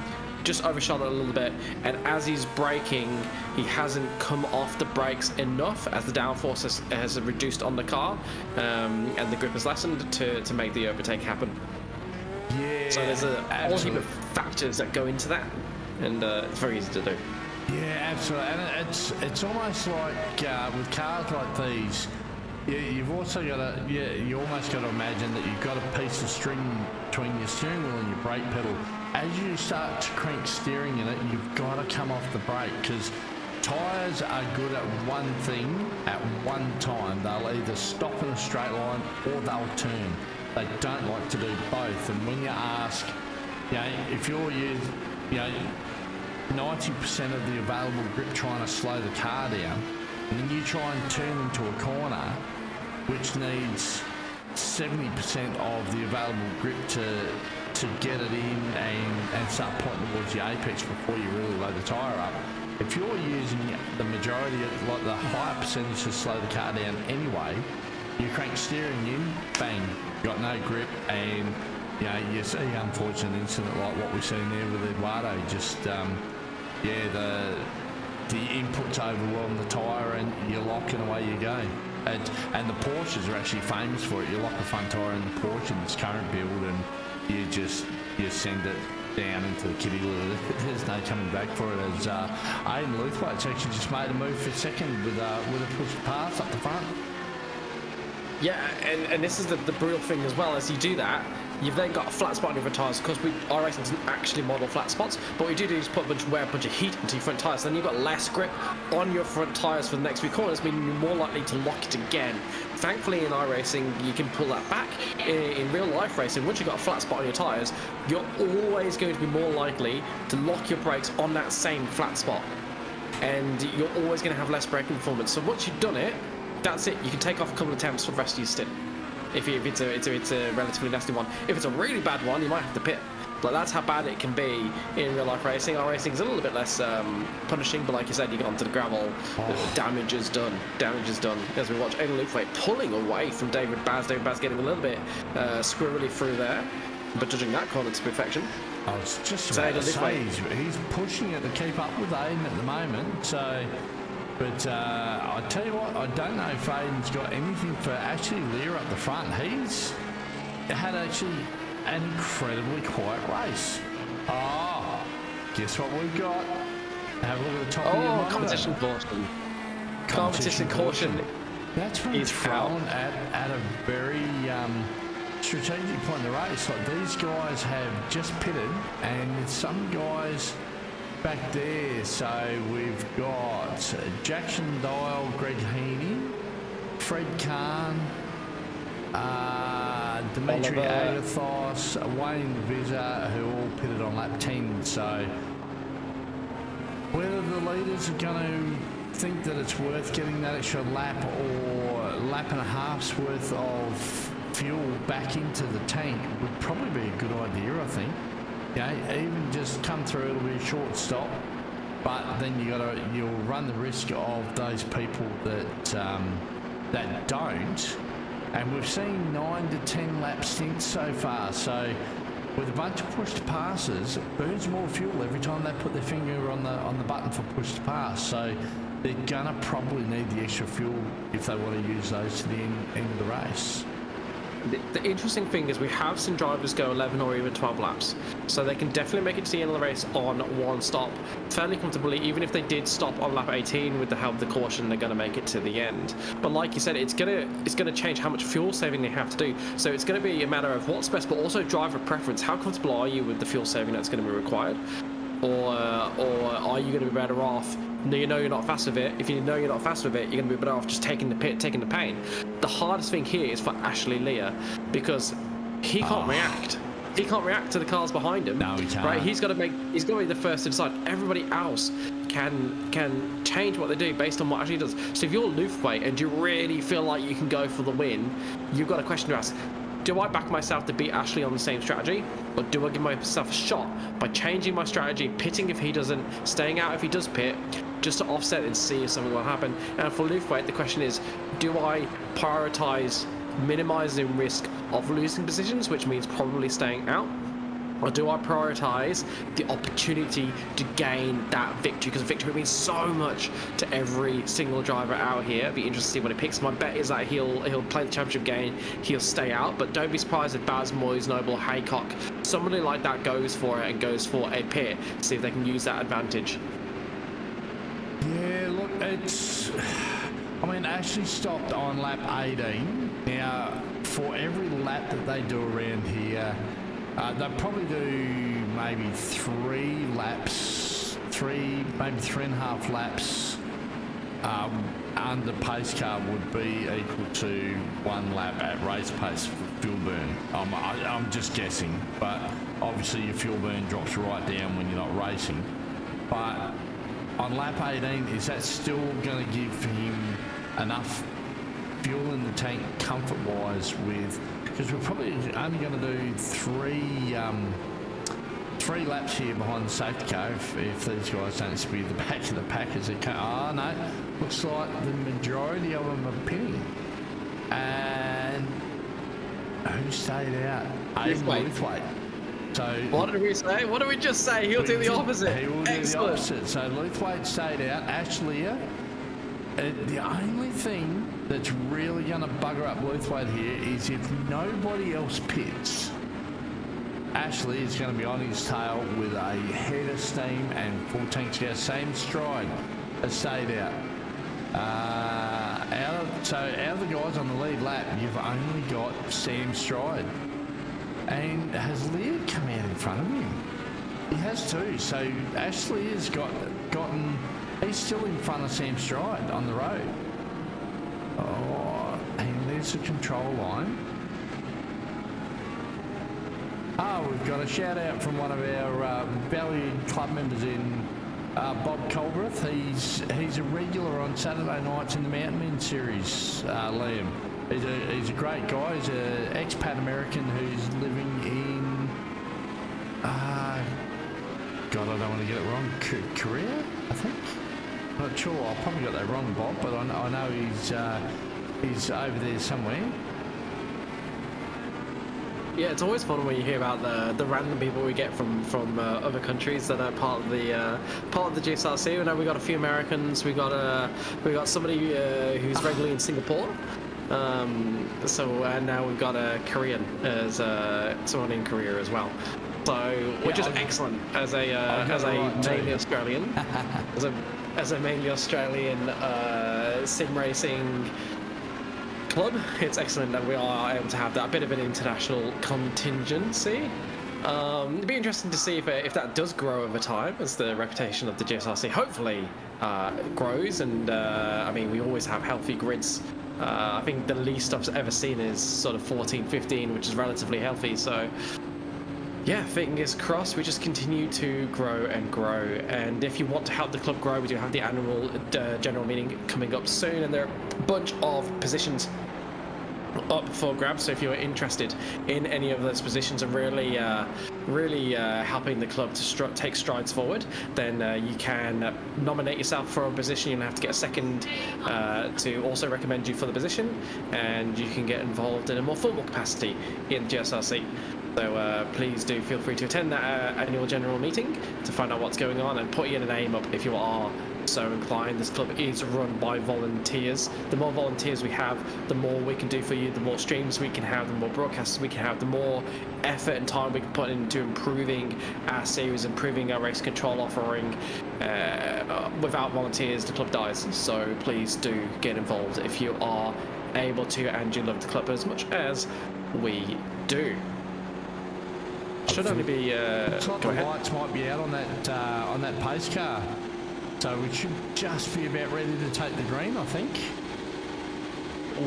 just overshot it a little bit, and as he's braking, he hasn't come off the brakes enough as the downforce has reduced on the car, and the grip has lessened to make the overtake happen. Yeah, so there's a whole heap of factors that go into that, and it's very easy to do. Yeah, absolutely. And it's almost like with cars like these, you've also got to, you almost got to imagine that you've got a piece of string between your steering wheel and your brake pedal. As you start to crank steering in it, you've got to come off the brake because tyres are good at one thing at one time. They'll either stop in a straight line or they'll turn. They don't like to do both. And when you ask, if you're using, 90% of the available grip trying to slow the car down, and then you try and turn into a corner, which needs 70% of the available grip to get it in and start pointing towards the apex before you really load the tyre up. If you're using the majority of, like the higher percentage to slow the car down anyway, you crank steering in, bang, got no grip, and you see unfortunate incident like what we've seen there with Eduardo. Just the inputs overwhelm the tyre and you lock and away you go. And the Porsches are actually famous for it. You lock the front tyre in the Porsche in its current build and you send it down into the kitty litter. There's no coming back for it. As Aidan Luthwaite's actually just made a move for second with a push pass up the front. Yeah, and this is the brutal thing as well. As you do that, you've then got a flat spot on your front tyres because our racing doesn't actually model flat spots. But what we do is wear a bunch of heat into your front tyres. Then you've got less grip on your front tyres for the next few corners, meaning you're more likely to lock it again. Thankfully, in iRacing, you can pull that back. In real life racing, once you've got a flat spot on your tyres, you're always going to be more likely to lock your brakes on that same flat spot. And you're always going to have less braking performance. So once you've done it, that's it. You can take off a couple of attempts for the rest of your stint. If it's a relatively nasty one. If it's a really bad one, you might have to pit. But that's how bad it can be in real life racing. Our racing is a little bit less punishing, but like you said, you get onto the gravel, damage is done. Damage is done. As we watch Aidan Luthwaite pulling away from David Baz. David Baz getting a little bit squirrely through there, but judging that corner to perfection. I was just about to say, he's pushing it to keep up with Aidan at the moment. So. But I tell you what, I don't know if Aidan's got anything for actually Lear up the front. He's had actually an incredibly quiet race. Oh, guess what we've got? Have a look at the top of your monitor. Competition caution. Competition caution. That's been thrown at a very strategic point in the race. Like these guys have just pitted, and some guys back there, so we've got Jackson Dial, Greg Heaney, Fred Kahn, Dimitri Agathos, Wayne Vizza, who all pitted on lap 10. So whether the leaders are going to think that it's worth getting that extra lap or lap and a half's worth of fuel back into the tank would probably be a good idea, I think. Even just come through, it'll be a short stop, but then you'll run the risk of those people that don't. And we've seen 9 to 10 lap stints so far. So with a bunch of push to passes, it burns more fuel every time they put their finger on the button for push to pass. So they're gonna probably need the extra fuel if they want to use those to the end of the race. The interesting thing is we have seen drivers go 11 or even 12 laps, so they can definitely make it to the end of the race on one stop fairly comfortably. Even if they did stop on lap 18 with the help of the caution, they're going to make it to the end. But like you said, it's gonna change how much fuel saving they have to do. So it's going to be a matter of what's best, but also driver preference. How comfortable are you with the fuel saving that's going to be required, or are you going to be better off? You know you're not fast with it. If you know you're not fast with it, you're going to be better off just taking the pit, taking the pain. The hardest thing here is for Ashley Lear, because he can't react. He can't react to the cars behind him. No, he can't. Right? He's got to be the first to decide. Everybody else can change what they do based on what Ashley does. So if you're Luftway and you really feel like you can go for the win, you've got a question to ask. Do I back myself to beat Ashley on the same strategy, or do I give myself a shot by changing my strategy, pitting if he doesn't, staying out if he does pit, just to offset and see if something will happen? And for Luftweight, the question is, do I prioritize minimizing risk of losing positions, which means probably staying out, or do I prioritize the opportunity to gain that victory? Because victory means so much to every single driver out here. It'd be interesting to see what he picks. My bet is that he'll play the championship game, he'll stay out, but don't be surprised if Baz, Moyes, Noble, Haycock, somebody like that goes for it and goes for a pit, see if they can use that advantage. Yeah, look, Ashley stopped on lap 18. Now, for every lap that they do around here, they'll probably do maybe 3 laps, maybe 3.5 laps under pace car would be equal to 1 lap at race pace for fuel burn. I'm just guessing, but obviously your fuel burn drops right down when you're not racing. But on lap 18, is that still going to give him enough fuel in the tank comfort-wise with... Because we're probably only going to do 3 laps here behind the safety car if these guys don't speed the back of the pack as they come. Oh, no. Looks like the majority of them are pinning. And who stayed out? Luftweight. So what did we say? What did we just say? He'll do the opposite. He will do the opposite. So Luftweight stayed out. Ashley, the only thing that's really going to bugger up Luftweight here is if nobody else pits, Ashley is going to be on his tail with a head of steam and full tank gas. Same stride has stayed out. Out of the guys on the lead lap, you've only got Sam Stride. And has Lear come out in front of him? He has too. So Ashley has gotten. He's still in front of Sam Stride on the road. Oh, and there's the control line. We've got a shout out from one of our valued club members in Bob Culbreth. He's a regular on Saturday nights in the Mountain Men series, Liam. He's a great guy. He's an expat American who's living in... God, I don't want to get it wrong. Korea, I think? Not sure. I probably got that wrong, Bob, but I know he's over there somewhere. Yeah, it's always fun when you hear about the random people we get from other countries that are part of the GSRC. I know we got a few Americans. We got somebody who's regularly in Singapore. And now we've got a Korean as someone in Korea as well. So which is excellent as a mainly Australian, as a mainly Australian sim racing club. It's excellent that we are able to have that bit of an international contingency. It'd be interesting to see if that does grow over time as the reputation of the GSRC hopefully grows. And I mean, we always have healthy grids. I think the least I've ever seen is sort of 14, 15, which is relatively healthy. So yeah, fingers crossed, we just continue to grow and grow. And if you want to help the club grow, we do have the annual general meeting coming up soon, and there are a bunch of positions up for grabs. So if you're interested in any of those positions and really helping the club to take strides forward, then you can nominate yourself for a position. You'll have to get a second to also recommend you for the position, and you can get involved in a more formal capacity in GSRC. So please do feel free to attend that annual general meeting to find out what's going on and put your name up if you are so inclined. This club is run by volunteers. The more volunteers we have, the more we can do for you, the more streams we can have, the more broadcasts we can have, the more effort and time we can put into improving our series, improving our race control offering. Without volunteers, the club dies. So please do get involved if you are able to and you love the club as much as we do. Should only be. Looks like go the ahead. lights might be out on that pace car, so we should just be about ready to take the green, I think.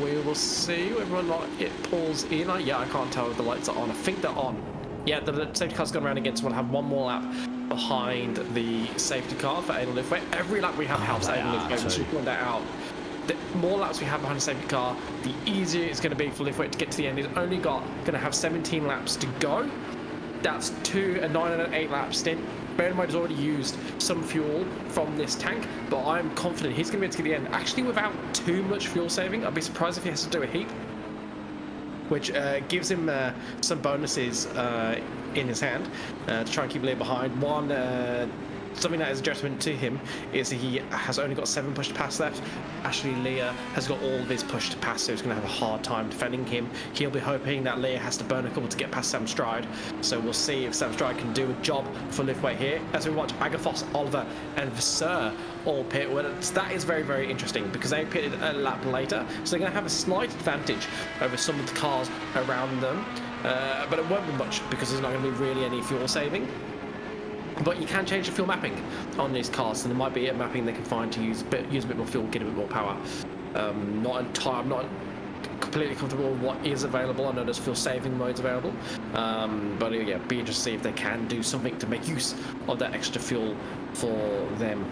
We will see whether or not it pulls in. Yeah, I can't tell if the lights are on. I think they're on. Yeah, the safety car's gone around again, so we'll have one more lap behind the safety car for Aiden Liftway. Every lap we have helps Aiden Liftway. We should point that out. The more laps we have behind the safety car, the easier it's going to be for Liftway to get to the end. He's only going to have 17 laps to go. That's a 9 and an 8 lap stint. Bear in mind he's already used some fuel from this tank, but I'm confident he's going to be able to get to the end actually without too much fuel saving. I'd be surprised if he has to do a heap, which gives him some bonuses in his hand to try and keep Lear behind. Something that is a detriment to him is he has only got 7 push to pass left. Ashley Lear has got all of his push to pass, so he's going to have a hard time defending him. He'll be hoping that Lear has to burn a couple to get past Sam Stride. So we'll see if Sam Stride can do a job for Liftway here. As we watch Agafos, Oliver and Vasseur all pit. Well, that is very, very interesting because they pitted a lap later. So they're going to have a slight advantage over some of the cars around them. But it won't be much because there's not going to be really any fuel saving. But you can change the fuel mapping on these cars, so there might be a mapping they can find to use a bit more fuel, get a bit more power. I'm not completely comfortable with what is available. I know there's fuel saving modes available, but yeah, be interested to see if they can do something to make use of that extra fuel for them.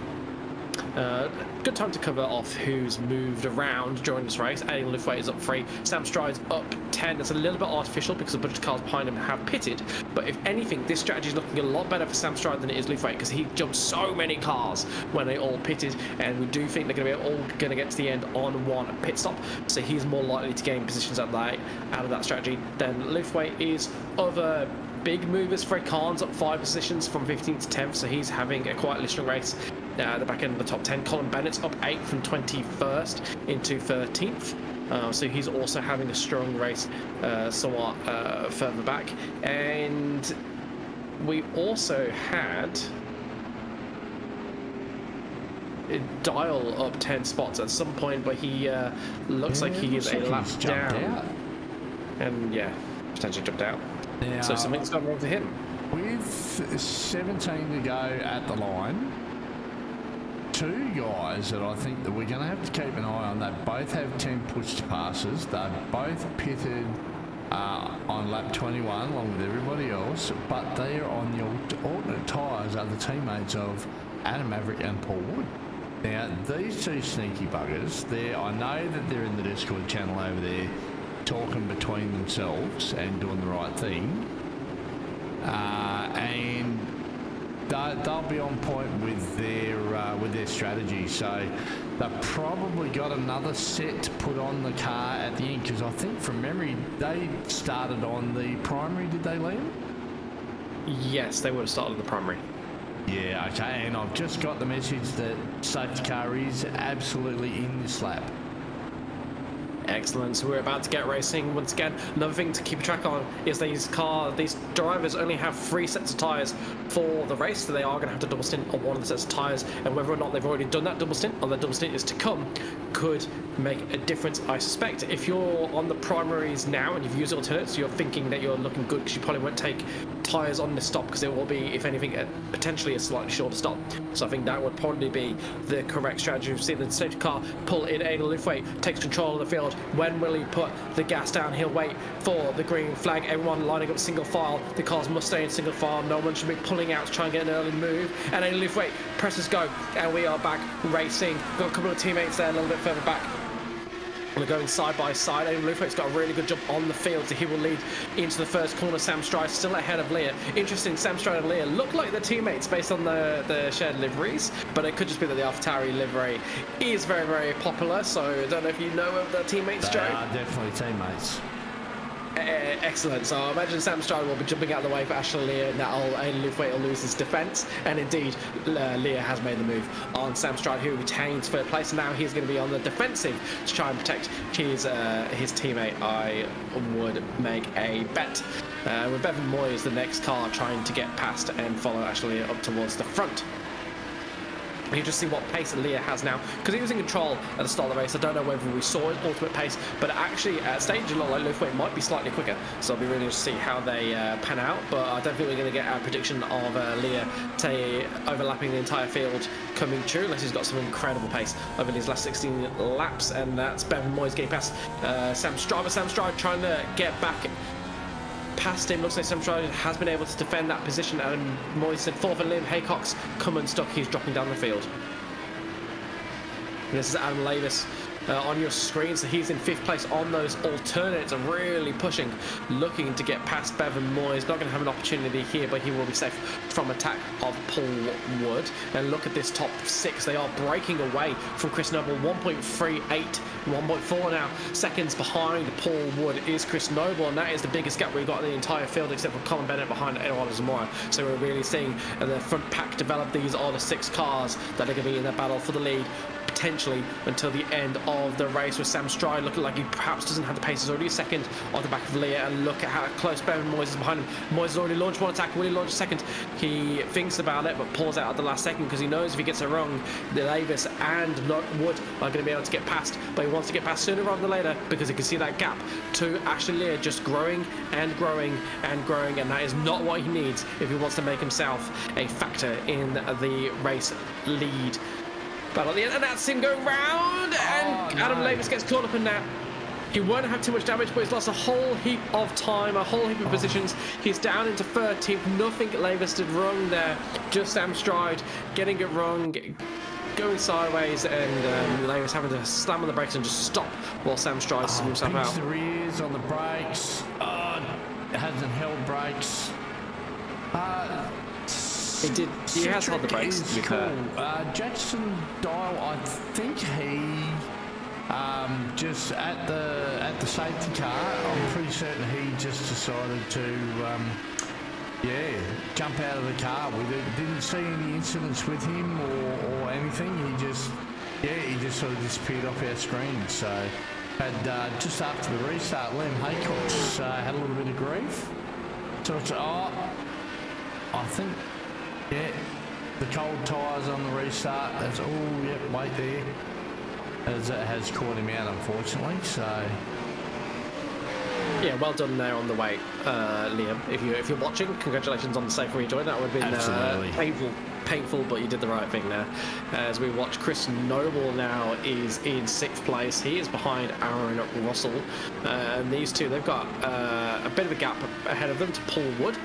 Good time to cover off who's moved around during this race. Aiden Liftway is up 3, Sam Stride's up 10. That's a little bit artificial because a bunch of cars behind him have pitted, but if anything, this strategy is looking a lot better for Sam Stride than it is Liftway because he jumped so many cars when they all pitted, and we do think they're going to be all going to get to the end on one pit stop, so he's more likely to gain positions out of that strategy than Liftway is. Other big movers, Fred Kahn's up 5 positions from 15th to 10th, so he's having a quite strong race at the back end of the top 10. Colin Bennett's up 8 from 21st into 13th. So he's also having a strong race somewhat further back. And we also had Dial up 10 spots at some point, but he looks like he is a lap down. And yeah, potentially jumped out. Now, so something's gone wrong for him. With 17 to go at the line, 2 guys that I think that we're going to have to keep an eye on. They both have 10 push to passes. They're both pitted on lap 21 along with everybody else, but they are on the alternate tyres are the teammates of Adam Maverick and Paul Wood. Now, these 2 sneaky buggers, I know that they're in the Discord channel over there talking between themselves and doing the right thing, and they'll be on point with their strategy. So they've probably got another set to put on the car at the end, because I think from memory they started on the primary. Did they, Liam? Yes, they would have started the primary. Yeah, okay, and I've just got the message that safety car is absolutely in this lap. Excellent. So we're about to get racing once again. Another thing to keep track on is these drivers only have 3 sets of tyres for the race, so they are going to have to double stint on one of the sets of tyres, and whether or not they've already done that double stint or that double stint is to come could make a difference, I suspect. If you're on the primaries now and you've used alternates, you're thinking that you're looking good because you probably won't take tyres on this stop, because it will be, if anything, potentially a slightly shorter stop. So I think that would probably be the correct strategy. We've seen the safety car pull in. Aiden Liftway takes control of the field. When will he put the gas down? He'll wait for the green flag. Everyone lining up single file. The cars must stay in single file. No one should be pulling out to try and get an early move. And Aiden Liftway presses go, and we are back racing. Got a couple of teammates there a little bit further back. We're going side by side. Aiden Liftway's got a really good jump on the field, so he will lead into the first corner. Sam Stride still ahead of Lear. Interesting, Sam Stride and Lear look like they're teammates based on the shared liveries, but it could just be that the AlphaTauri livery is very, very popular, so I don't know if you know of the teammates, Joe. They are definitely teammates. Excellent. So I imagine Sam Stroud will be jumping out of the way for Ashley Lear, and that'll Lufway will lose his defence. And indeed, Lear has made the move on Sam Stroud, who retains third place. And now he's going to be on the defensive to try and protect his teammate. I would make a bet. With Bevan Moyes, the next car, trying to get past and follow Ashley Lear up towards the front. You just see what pace Lear has now, because he was in control at the start of the race. I don't know whether we saw his ultimate pace, but actually at stages like Lufway might be slightly quicker, so it'll be really interesting to see how they pan out. But I don't think we're going to get our prediction of Lear overlapping the entire field coming true, unless he's got some incredible pace over these last 16 laps. And that's Bevan Moyes getting past Sam Stroud. Sam Stroud trying to get back past him. Looks like Sam Stroud has been able to defend that position, and Moyes in fourth, and Liam Haycock's come unstuck. He's dropping down the field. And this is Adam Lavis on your screen, so he's in fifth place on those alternates, and really pushing, looking to get past Bevan Moyes. Not going to have an opportunity here, but he will be safe from attack of Paul Wood. And look at this top six, they are breaking away from Chris Noble. 1.38, 1.4 now seconds behind Paul Wood is Chris Noble, and that is the biggest gap we've got in the entire field, except for Colin Bennett behind Eduardo Zamora. So we're really seeing the front pack develop. These are the 6 cars that are going to be in the battle for the lead, potentially until the end of the race, with Sam Stroud looking like he perhaps doesn't have the pace. He's already a second on the back of Lear, and look at how close Bevan Moyes is behind him. Moyes has already launched one attack. Will he launch a second? He thinks about it, but pulls out at the last second, because he knows if he gets it wrong, Davis and Wood are going to be able to get past. But he wants to get past sooner rather than later, because he can see that gap to Ashley Lear just growing and growing and growing, and that is not what he needs if he wants to make himself a factor in the race lead. But at the end, and that's him going round, and Adam Lavis gets caught up in that. He won't have too much damage, but he's lost a whole heap of time, a whole heap of positions. He's down into 13th. Nothing Lavis did wrong there. Just Sam Stroud getting it wrong, going sideways, and Lavis having to slam on the brakes and just stop while Sam Stroud sits himself out. The rears on the brakes. Hasn't held brakes. He has held the brakes, to be fair. Jackson Dial, I think he just at the safety car, I'm pretty certain he just decided to jump out of the car. We didn't see any incidents with him or anything. He just sort of disappeared off our screen. So had just after the restart, Liam Haycock's had a little bit of grief. So it's I think. Yeah, the cold tyres on the restart. That's wait there. Has caught him out, unfortunately. So yeah, well done there on the way, Liam. If you're watching, congratulations on the safe rejoin. That would have been painful, but you did the right thing there. As we watch, Chris Noble now is in 6th place. He is behind Aaron Russell, and these two, they've got a bit of a gap ahead of them to Paul Wood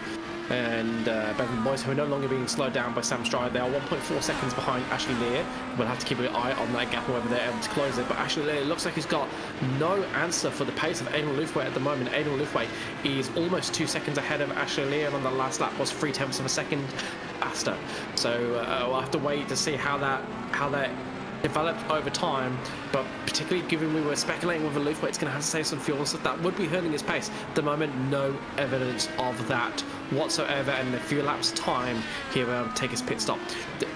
and Bevan Moyes, who are no longer being slowed down by Sam Stroud. They are 1.4 seconds behind Ashley Lear. We'll have to keep an eye on that gap, whether they're able to close it. But Ashley Lear looks like he's got no answer for the pace of Adrian Lufway at the moment. Adrian Lufway is almost 2 seconds ahead of Ashley Lear, and on the last lap was 0.3 of a second faster. So we'll have to wait to see how that developed over time, but particularly given we were speculating with a Lufway, it's going to have to save some fuel, so that would be hurting his pace. At the moment, no evidence of that whatsoever, and in a few laps time he will take his pit stop. The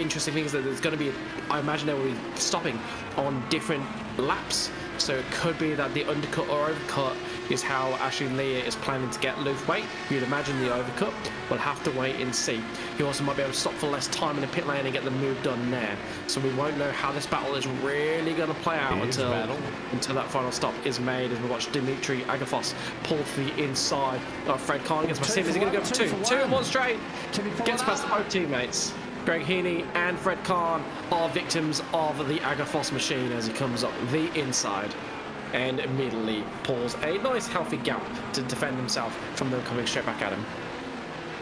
interesting thing is that there's going to be, I imagine they will be stopping on different laps, so it could be that the undercut or overcut is how Ashley Lear is planning to get Lufway. You'd imagine the overcut. We'll have to wait and see. He also might be able to stop for less time in the pit lane and get the move done there. So we won't know how this battle is really going to play out until that final stop is made, as we watch Dimitri Agafos pull to the inside of Fred Khan. Gets past him. Is he going to go for two in one straight? Gets past both teammates. Greg Heaney and Fred Khan are victims of the Agafos machine as he comes up the inside and immediately pulls a nice healthy gap to defend himself from them coming straight back at him.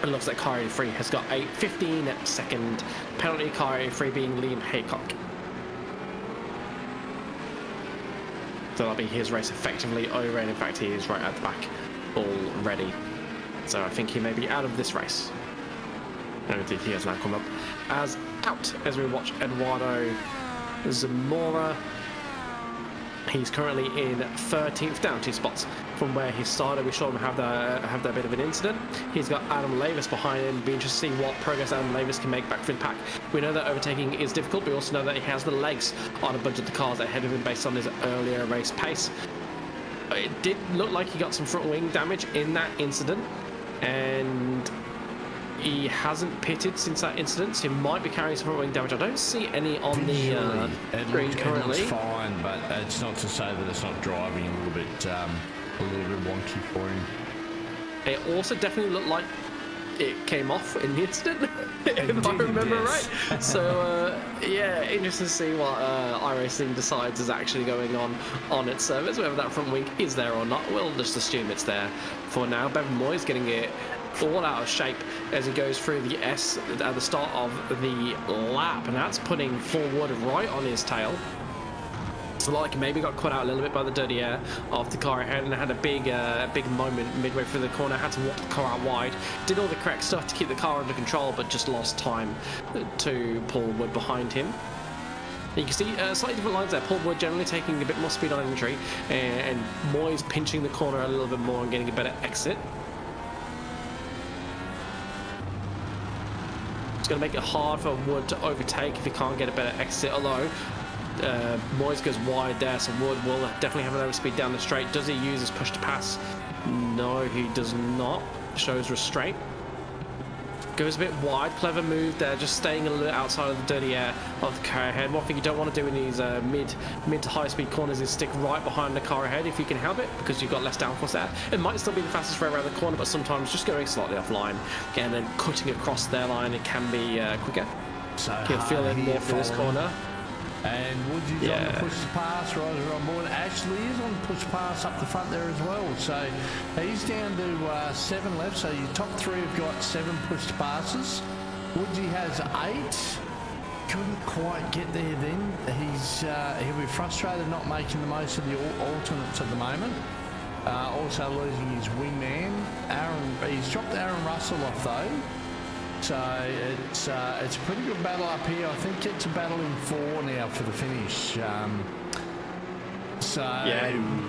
It looks like car A3 has got a 15-second penalty, car A3 being Liam Haycock. So that'll be his race effectively over, and in fact he is right at the back already. So I think he may be out of this race. And indeed he has now come up as out as we watch Eduardo Zamora. He's currently in 13th, down 2 spots from where he started. We saw him have that bit of an incident. He's got Adam Lavis behind him. Be interested to see what progress Adam Lavis can make back for the pack. We know that overtaking is difficult, but we also know that he has the legs on a bunch of the cars ahead of him based on his earlier race pace. It did look like he got some front wing damage in that incident, and he hasn't pitted since that incident, so he might be carrying some front wing damage. I don't see any on the screen currently. It looks fine, but it's not to say that it's not driving a little bit wonky for him. It also definitely looked like it came off in the incident, if I remember right. So yeah, interesting to see what iRacing decides is actually going on its servers, whether that front wing is there or not. We'll just assume it's there for now. Bevan Moyes getting it all out of shape as he goes through the S at the start of the lap, and that's putting forward right on his tail. It's like he maybe got caught out a little bit by the dirty air of the car ahead, and had a big moment midway through the corner. Had to walk the car out wide, did all the correct stuff to keep the car under control, but just lost time to Paul Wood behind him. You can see slightly different lines there. Paul Wood generally taking a bit more speed on entry, and Moyes pinching the corner a little bit more and getting a better exit. It's going to make it hard for Wood to overtake if he can't get a better exit, although Moyes goes wide there, so Wood will definitely have an overspeed down the straight. Does he use his push to pass? No, he does not. Shows restraint. Goes a bit wide. Clever move there, just staying a little outside of the dirty air of the car ahead. One thing you don't want to do in these mid to high speed corners is stick right behind the car ahead if you can help it, because you've got less downforce there. It might still be the fastest way around the corner, but sometimes just going slightly offline and then cutting across their line, it can be quicker. So you can feel it more for this corner. And Woodsy's on the push to pass, Ryder on board. Ashley is on the push to pass up the front there as well. So he's down to 7 left. So your top 3 have got 7 push to passes. Woodsy has 8. Couldn't quite get there then. He'll be frustrated not making the most of the alternates at the moment. Also losing his wingman. He's dropped Aaron Russell off though. So it's a pretty good battle up here. I think it's a battle in 4 now for the finish.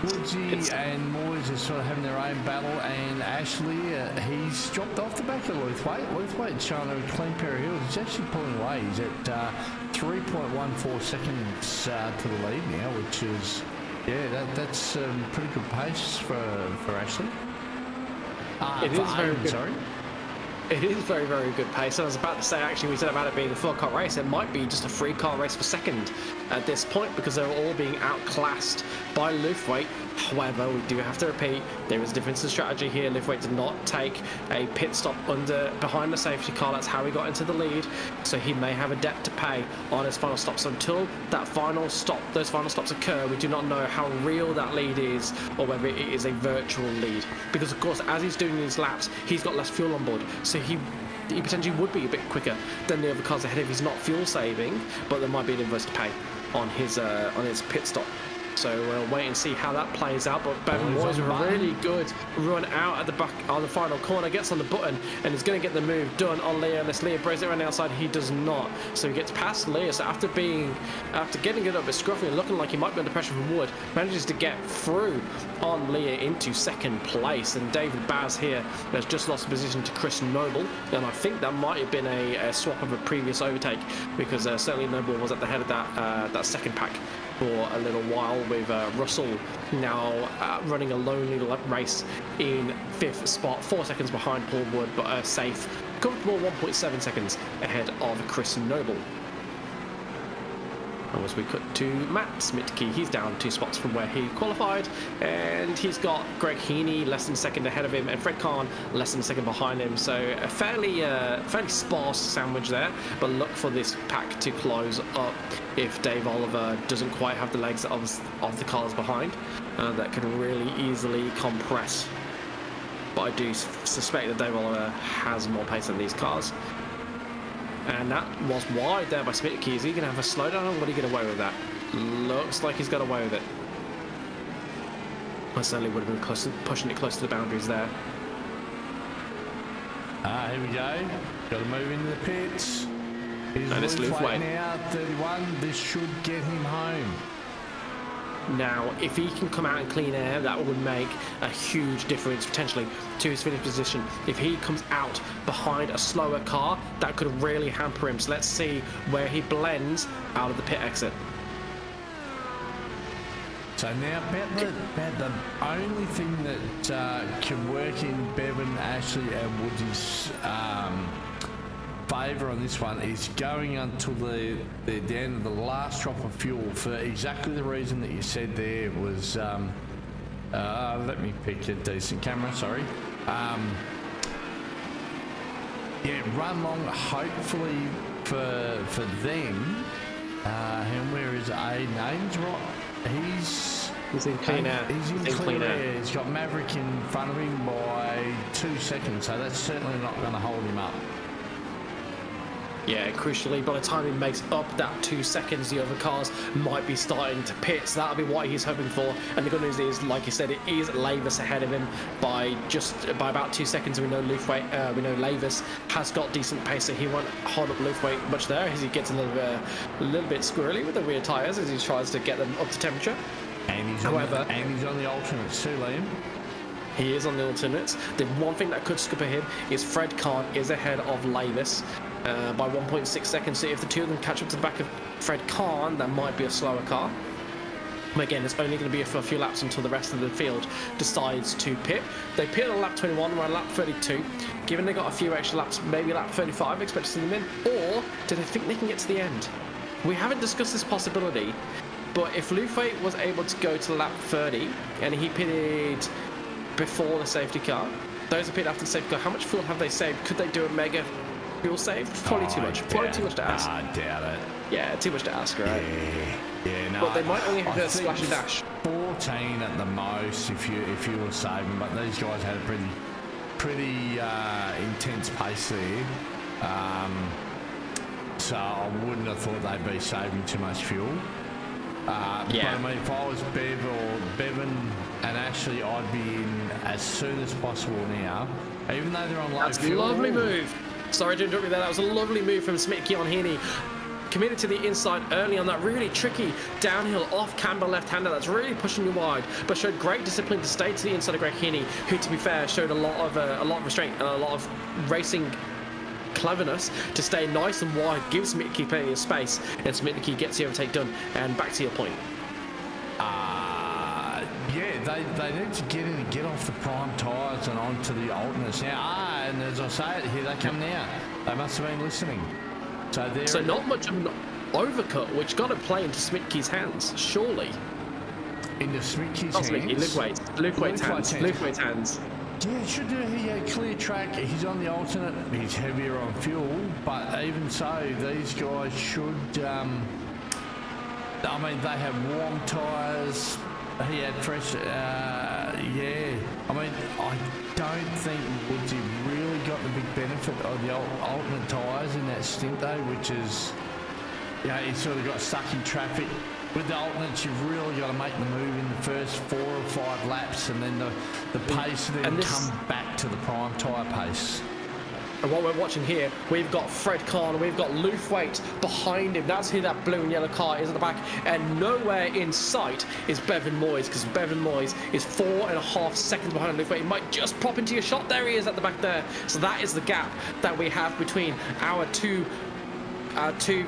Woodsy and Moyes are sort of having their own battle, and Ashley, he's dropped off the back of Luthwaite. Luthwaite's showing a clean pair of heels. He's actually pulling away. He's at 3.14 seconds to the lead now, which is, that's pretty good pace for Ashley. It is very good. Sorry. It is very, very good pace. I was about to say, actually, we said about it being a 4-car race. It might be just a 3-car race for second at this point, because they're all being outclassed by Luthwaite. However, we do have to repeat, there is a difference in strategy here. Luthwaite did not take a pit stop behind the safety car. That's how he got into the lead. So he may have a debt to pay on his final stops. Until that final stop, those final stops occur, we do not know how real that lead is, or whether it is a virtual lead. Because of course, as he's doing these laps, he's got less fuel on board. So he potentially would be a bit quicker than the other cars ahead if he's not fuel saving, but there might be an invoice to pay on his pit stop. So we'll wait and see how that plays out. But Bevan Moyes with a really good run out at the back on the final corner, gets on the button and is going to get the move done on Leah. Unless Leah braces it around the outside, he does not. So he gets past Leah. So after getting it up a bit scruffy and looking like he might be under pressure from Wood, manages to get through on Leah into second place. And David Baz here has just lost position to Chris Noble, and I think that might have been a swap of a previous overtake, because certainly Noble was at the head of that second pack for a little while, with Russell now running a lonely race in 5th spot, 4 seconds behind Paul Wood, but a safe, comfortable 1.7 seconds ahead of Chris Noble. And as we cut to Matt Smitke, he's down 2 spots from where he qualified, and he's got Greg Heaney less than a second ahead of him, and Fred Kahn less than a second behind him. So a fairly sparse sandwich there, but look for this pack to close up if Dave Oliver doesn't quite have the legs of the cars behind. That can really easily compress. But I do suspect that Dave Oliver has more pace than these cars. And that was wide there by Smitke. Is he going to have a slowdown, or will he get away with that? Looks like he's got away with it. I certainly would have been pushing it close to the boundaries there. Here we go. Got to move into the pits. Here's Luthwaite now, 31. This should get him home. Now, if he can come out in clean air, that would make a huge difference potentially to his finish position. If he comes out behind a slower car, that could really hamper him. So let's see where he blends out of the pit exit. So now about the only thing that can work in Bevan, Ashley and Woody's favour on this one is going until they're down to the last drop of fuel for exactly the reason that you said there was, let me pick a decent camera, sorry. Yeah, run long, hopefully for them. And where is Aiden's right? He's in clean air. He's in clean air. He's got Maverick in front of him by 2 seconds, so that's certainly not going to hold him up. Yeah, crucially, by the time he makes up that 2 seconds, the other cars might be starting to pit, so that'll be what he's hoping for. And the good news is, like you said, it is Lavis ahead of him by about 2 seconds. We know Lavis has got decent pace, so he won't hold up Lufweit much there as he gets a little bit squirrely with the rear tyres as he tries to get them up to temperature. And he's on the alternates too, Liam. He is on the alternates. The one thing that could scupper him is Fred Kahn is ahead of Lavis by 1.6 seconds. So if the two of them catch up to the back of Fred Kahn, that might be a slower car. But again, it's only going to be for a few laps until the rest of the field decides to pit. They pit on lap 21, around lap 32. Given they got a few extra laps, maybe lap 35, expect to see them in. Or do they think they can get to the end? We haven't discussed this possibility, but if Lufweit was able to go to lap 30 and he pitted before the safety car, those who pitted after the safety car, how much fuel have they saved? Could they do a mega fuel save? Probably too much. Probably too much to ask. I doubt it. Yeah, too much to ask, right? Yeah, no. But they might only have to splash and dash. 14 at the most if you were saving, but these guys had a pretty intense pace there. So I wouldn't have thought they'd be saving too much fuel. Yeah. But I mean, if I was Bevan and Ashley, I'd be in as soon as possible now, even though they're on low fuel. That's a lovely move. Sorry to interrupt you there. That was a lovely move from Smitke on Heaney. Committed to the inside early on that really tricky downhill off camber left-hander that's really pushing you wide, but showed great discipline to stay to the inside of Greg Heaney, who, to be fair, showed a lot of restraint and a lot of racing cleverness to stay nice and wide, give Smitke plenty of space, and Smitke gets the overtake done. And back to your point. Yeah, they need to get in and get off the prime tyres and onto the alternates now. And as I say it, here they come now. They must have been listening. So not much of an overcut, which got to play into Smitke's hands, surely. Into Smitke's hands? Lufweit's hands. Yeah, it should do. He had clear track. He's on the alternate. He's heavier on fuel, but even so, these guys should. I mean, they have warm tyres. He had fresh. Yeah. I mean, I don't think Woodsy really got the big benefit of the alternate tyres in that stint, though, which is, he sort of got stuck in traffic. With the alternates, you've really got to make the move in the first 4 or 5 laps, and then the pace then come back to the prime tyre pace. And what we're watching here, we've got Fred Kahn, we've got Lufweit behind him. That's who that blue and yellow car is at the back. And nowhere in sight is Bevan Moyes, because Bevan Moyes is 4.5 seconds behind Lufweit. He might just pop into your shot. There he is at the back there. So that is the gap that we have between our two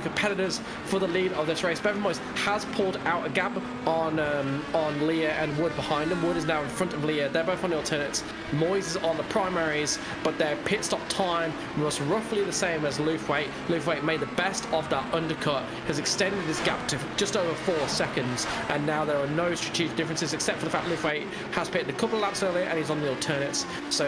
competitors for the lead of this race. Bevan Moyes has pulled out a gap on Leah and Wood behind him. Wood is now in front of Leah. They're both on the alternates. Moyes is on the primaries, but their pit stop time was roughly the same as Lufweit. Lufweit made the best of that undercut, has extended his gap to just over 4 seconds, and now there are no strategic differences except for the fact Lufweit has pitted a couple of laps earlier and he's on the alternates. So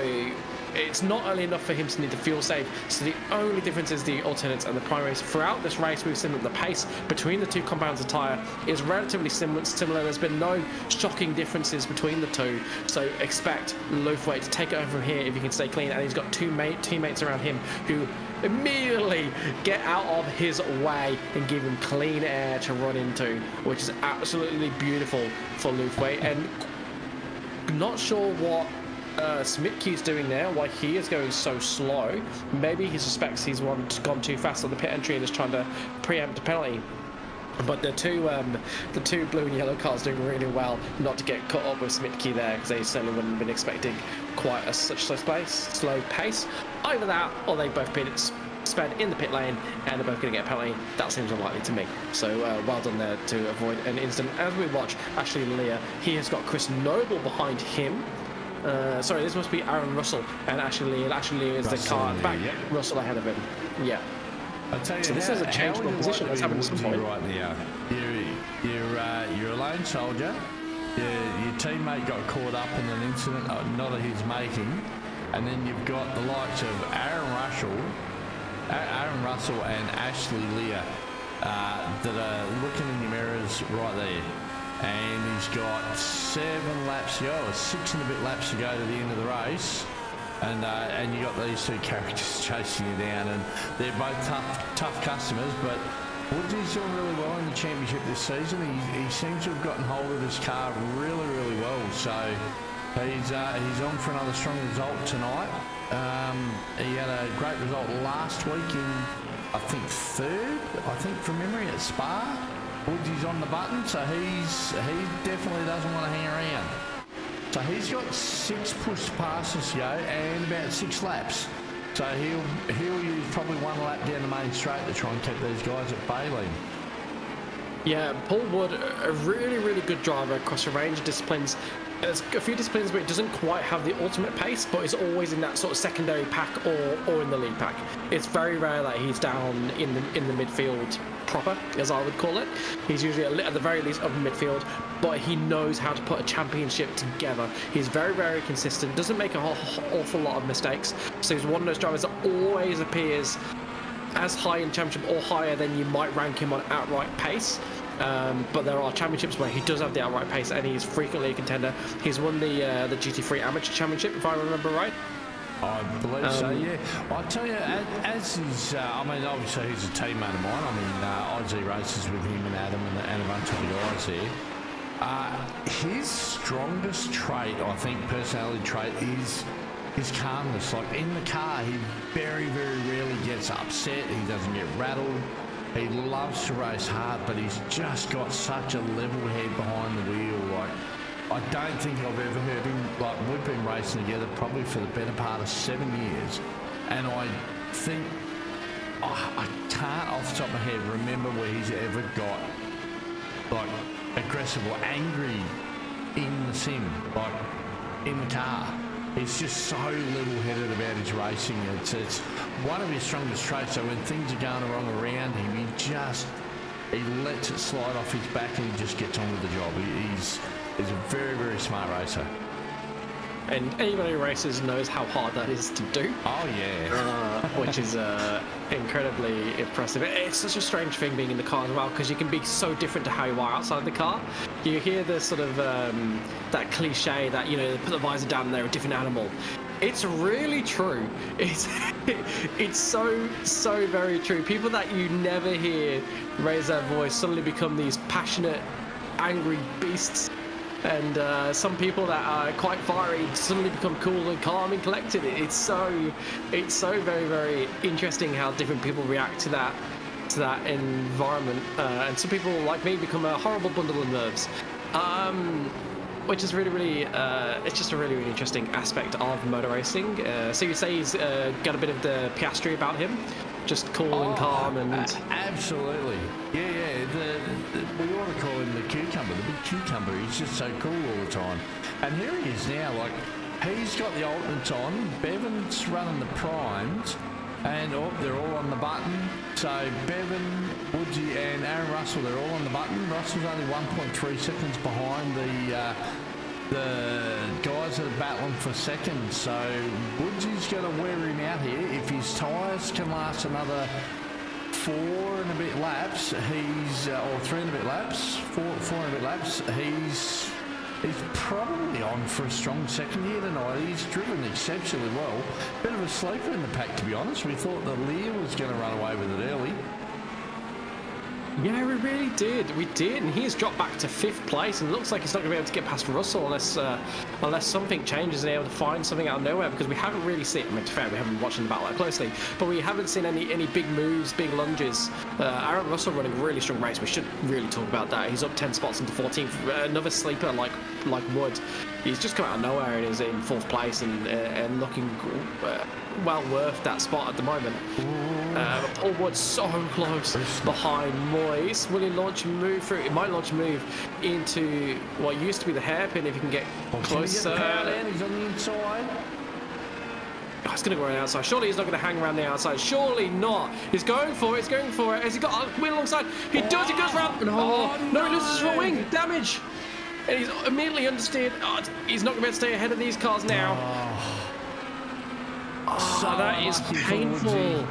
it's not early enough for him to need the fuel save. So the only difference is the alternates and the primaries. Throughout this race, we've seen that the pace between the two compounds of tyre is relatively similar. There's been no shocking differences between the two. So expect Lufweit to take it over from here if he can stay clean. And he's got two teammates around him who immediately get out of his way and give him clean air to run into, which is absolutely beautiful for Lufweit. And not sure what Smitke's doing there, why he is going so slow. Maybe he suspects he's gone too fast on the pit entry and is trying to preempt a penalty. But the two blue and yellow cars doing really well not to get caught up with Smitke there, because they certainly wouldn't have been expecting quite such slow pace. Either that, or they both sped in the pit lane, and they're both going to get a penalty. That seems unlikely to me. So well done there to avoid an incident. As we watch Ashley Lear, he has got Chris Noble behind him. Sorry, this must be Aaron Russell and Ashley Lear. Ashley Lear is the car back, yep. Russell ahead of him. Yeah. I'll tell you, so this is a change of position that's happened at some point. Right now, you're a lone soldier. Your teammate got caught up in an incident, not of his making, and then you've got the likes of Aaron Russell and Ashley Lear that are looking in your mirrors right there. And he's got 7 laps to go, or 6 and a bit laps to go to the end of the race. And you got these two characters chasing you down, and they're both tough customers. But Woodsy's doing really well in the championship this season. He seems to have gotten hold of his car really well. So he's on for another strong result tonight. He had a great result last week in, I think, 3rd. I think from memory at Spa. Woodsy's on the button, so he definitely doesn't want to hang around. So he's got 6 push passes to go and about 6 laps. So he'll use probably 1 lap down the main straight to try and keep these guys at bay. Yeah, Paul Wood, a really good driver across a range of disciplines. There's a few disciplines where it doesn't quite have the ultimate pace, but is always in that sort of secondary pack or in the lead pack. It's very rare that he's down in the midfield proper, as I would call it. He's usually at the very least up in midfield, but he knows how to put a championship together. He's very consistent, doesn't make an awful lot of mistakes. So he's one of those drivers that always appears as high in championship or higher than you might rank him on outright pace. But there are championships where he does have the outright pace, and he's frequently a contender. He's won the GT3 Amateur Championship, if I remember right. I believe so, yeah. I'll tell you, as he's, I mean, obviously he's a teammate of mine. I mean, Aussie races with him and Adam and a bunch of the guys there. His strongest trait, I think, personality trait, is his calmness. Like in the car, he very rarely gets upset. He doesn't get rattled. He loves to race hard, but he's just got such a level head behind the wheel. Like, I don't think I've ever heard him, like, we've been racing together probably for the better part of 7 years, and I think, I can't off the top of my head remember where he's ever got, like, aggressive or angry in the sim, like, in the car. He's just so level-headed about his racing. It's one of his strongest traits. So when things are going wrong around him, he lets it slide off his back and he just gets on with the job. He's a very smart racer. And anybody who races knows how hard that is to do. Oh, yeah. Which is incredibly impressive. It's such a strange thing being in the car as well, because you can be so different to how you are outside the car. You hear the sort of, that cliche that, you know, they put the visor down and they're a different animal. It's really true. It's so very true. People that you never hear raise their voice suddenly become these passionate, angry beasts. And some people that are quite fiery suddenly become cool and calm and collected. It's so very interesting how different people react to that environment. And some people, like me, become a horrible bundle of nerves. Which is really it's just a really interesting aspect of motor racing. So you say he's got a bit of the Piastri about him, just cool and calm and absolutely, yeah. We ought to call him the cucumber, the big cucumber. He's just so cool all the time. And here he is now. Like, he's got the alternates on. Bevan's running the primes, and they're all on the button. So Bevan, Woodsy, and Aaron Russell, they're all on the button. Russell's only 1.3 seconds behind the guys that are battling for second. So Woodsy's going to wear him out here. If his tyres can last another 4 and a bit laps, or 3 and a bit laps, 4 and a bit laps, he's probably on for a strong second here tonight. He's driven exceptionally well. Bit of a sleeper in the pack, to be honest. We thought that Lear was going to run away with it early. Yeah, we really did. We did, and he's dropped back to 5th place, and looks like he's not going to be able to get past Russell unless something changes and able to find something out of nowhere. Because we haven't really seen. I mean, to be fair, we haven't been watching the battle that closely, but we haven't seen any big moves, big lunges. Aaron Russell running a really strong race. We should really talk about that. He's up 10 spots into 14th. Another sleeper like Wood. He's just come out of nowhere and is in 4th place and looking well worth that spot at the moment. Paul Wood's so close behind Moyes. Will he launch a move through? It might launch a move into what used to be the hairpin if he can get closer. He's on the inside. Oh, he's going to go around the outside. Surely he's not going to hang around the outside. Surely not. He's going for it. He's going for it. Has he got a wheel alongside? He does. He goes around. No, he loses for a wing. Damage. And he's immediately understeered. Oh, he's not going to be able to stay ahead of these cars now. So that is painful.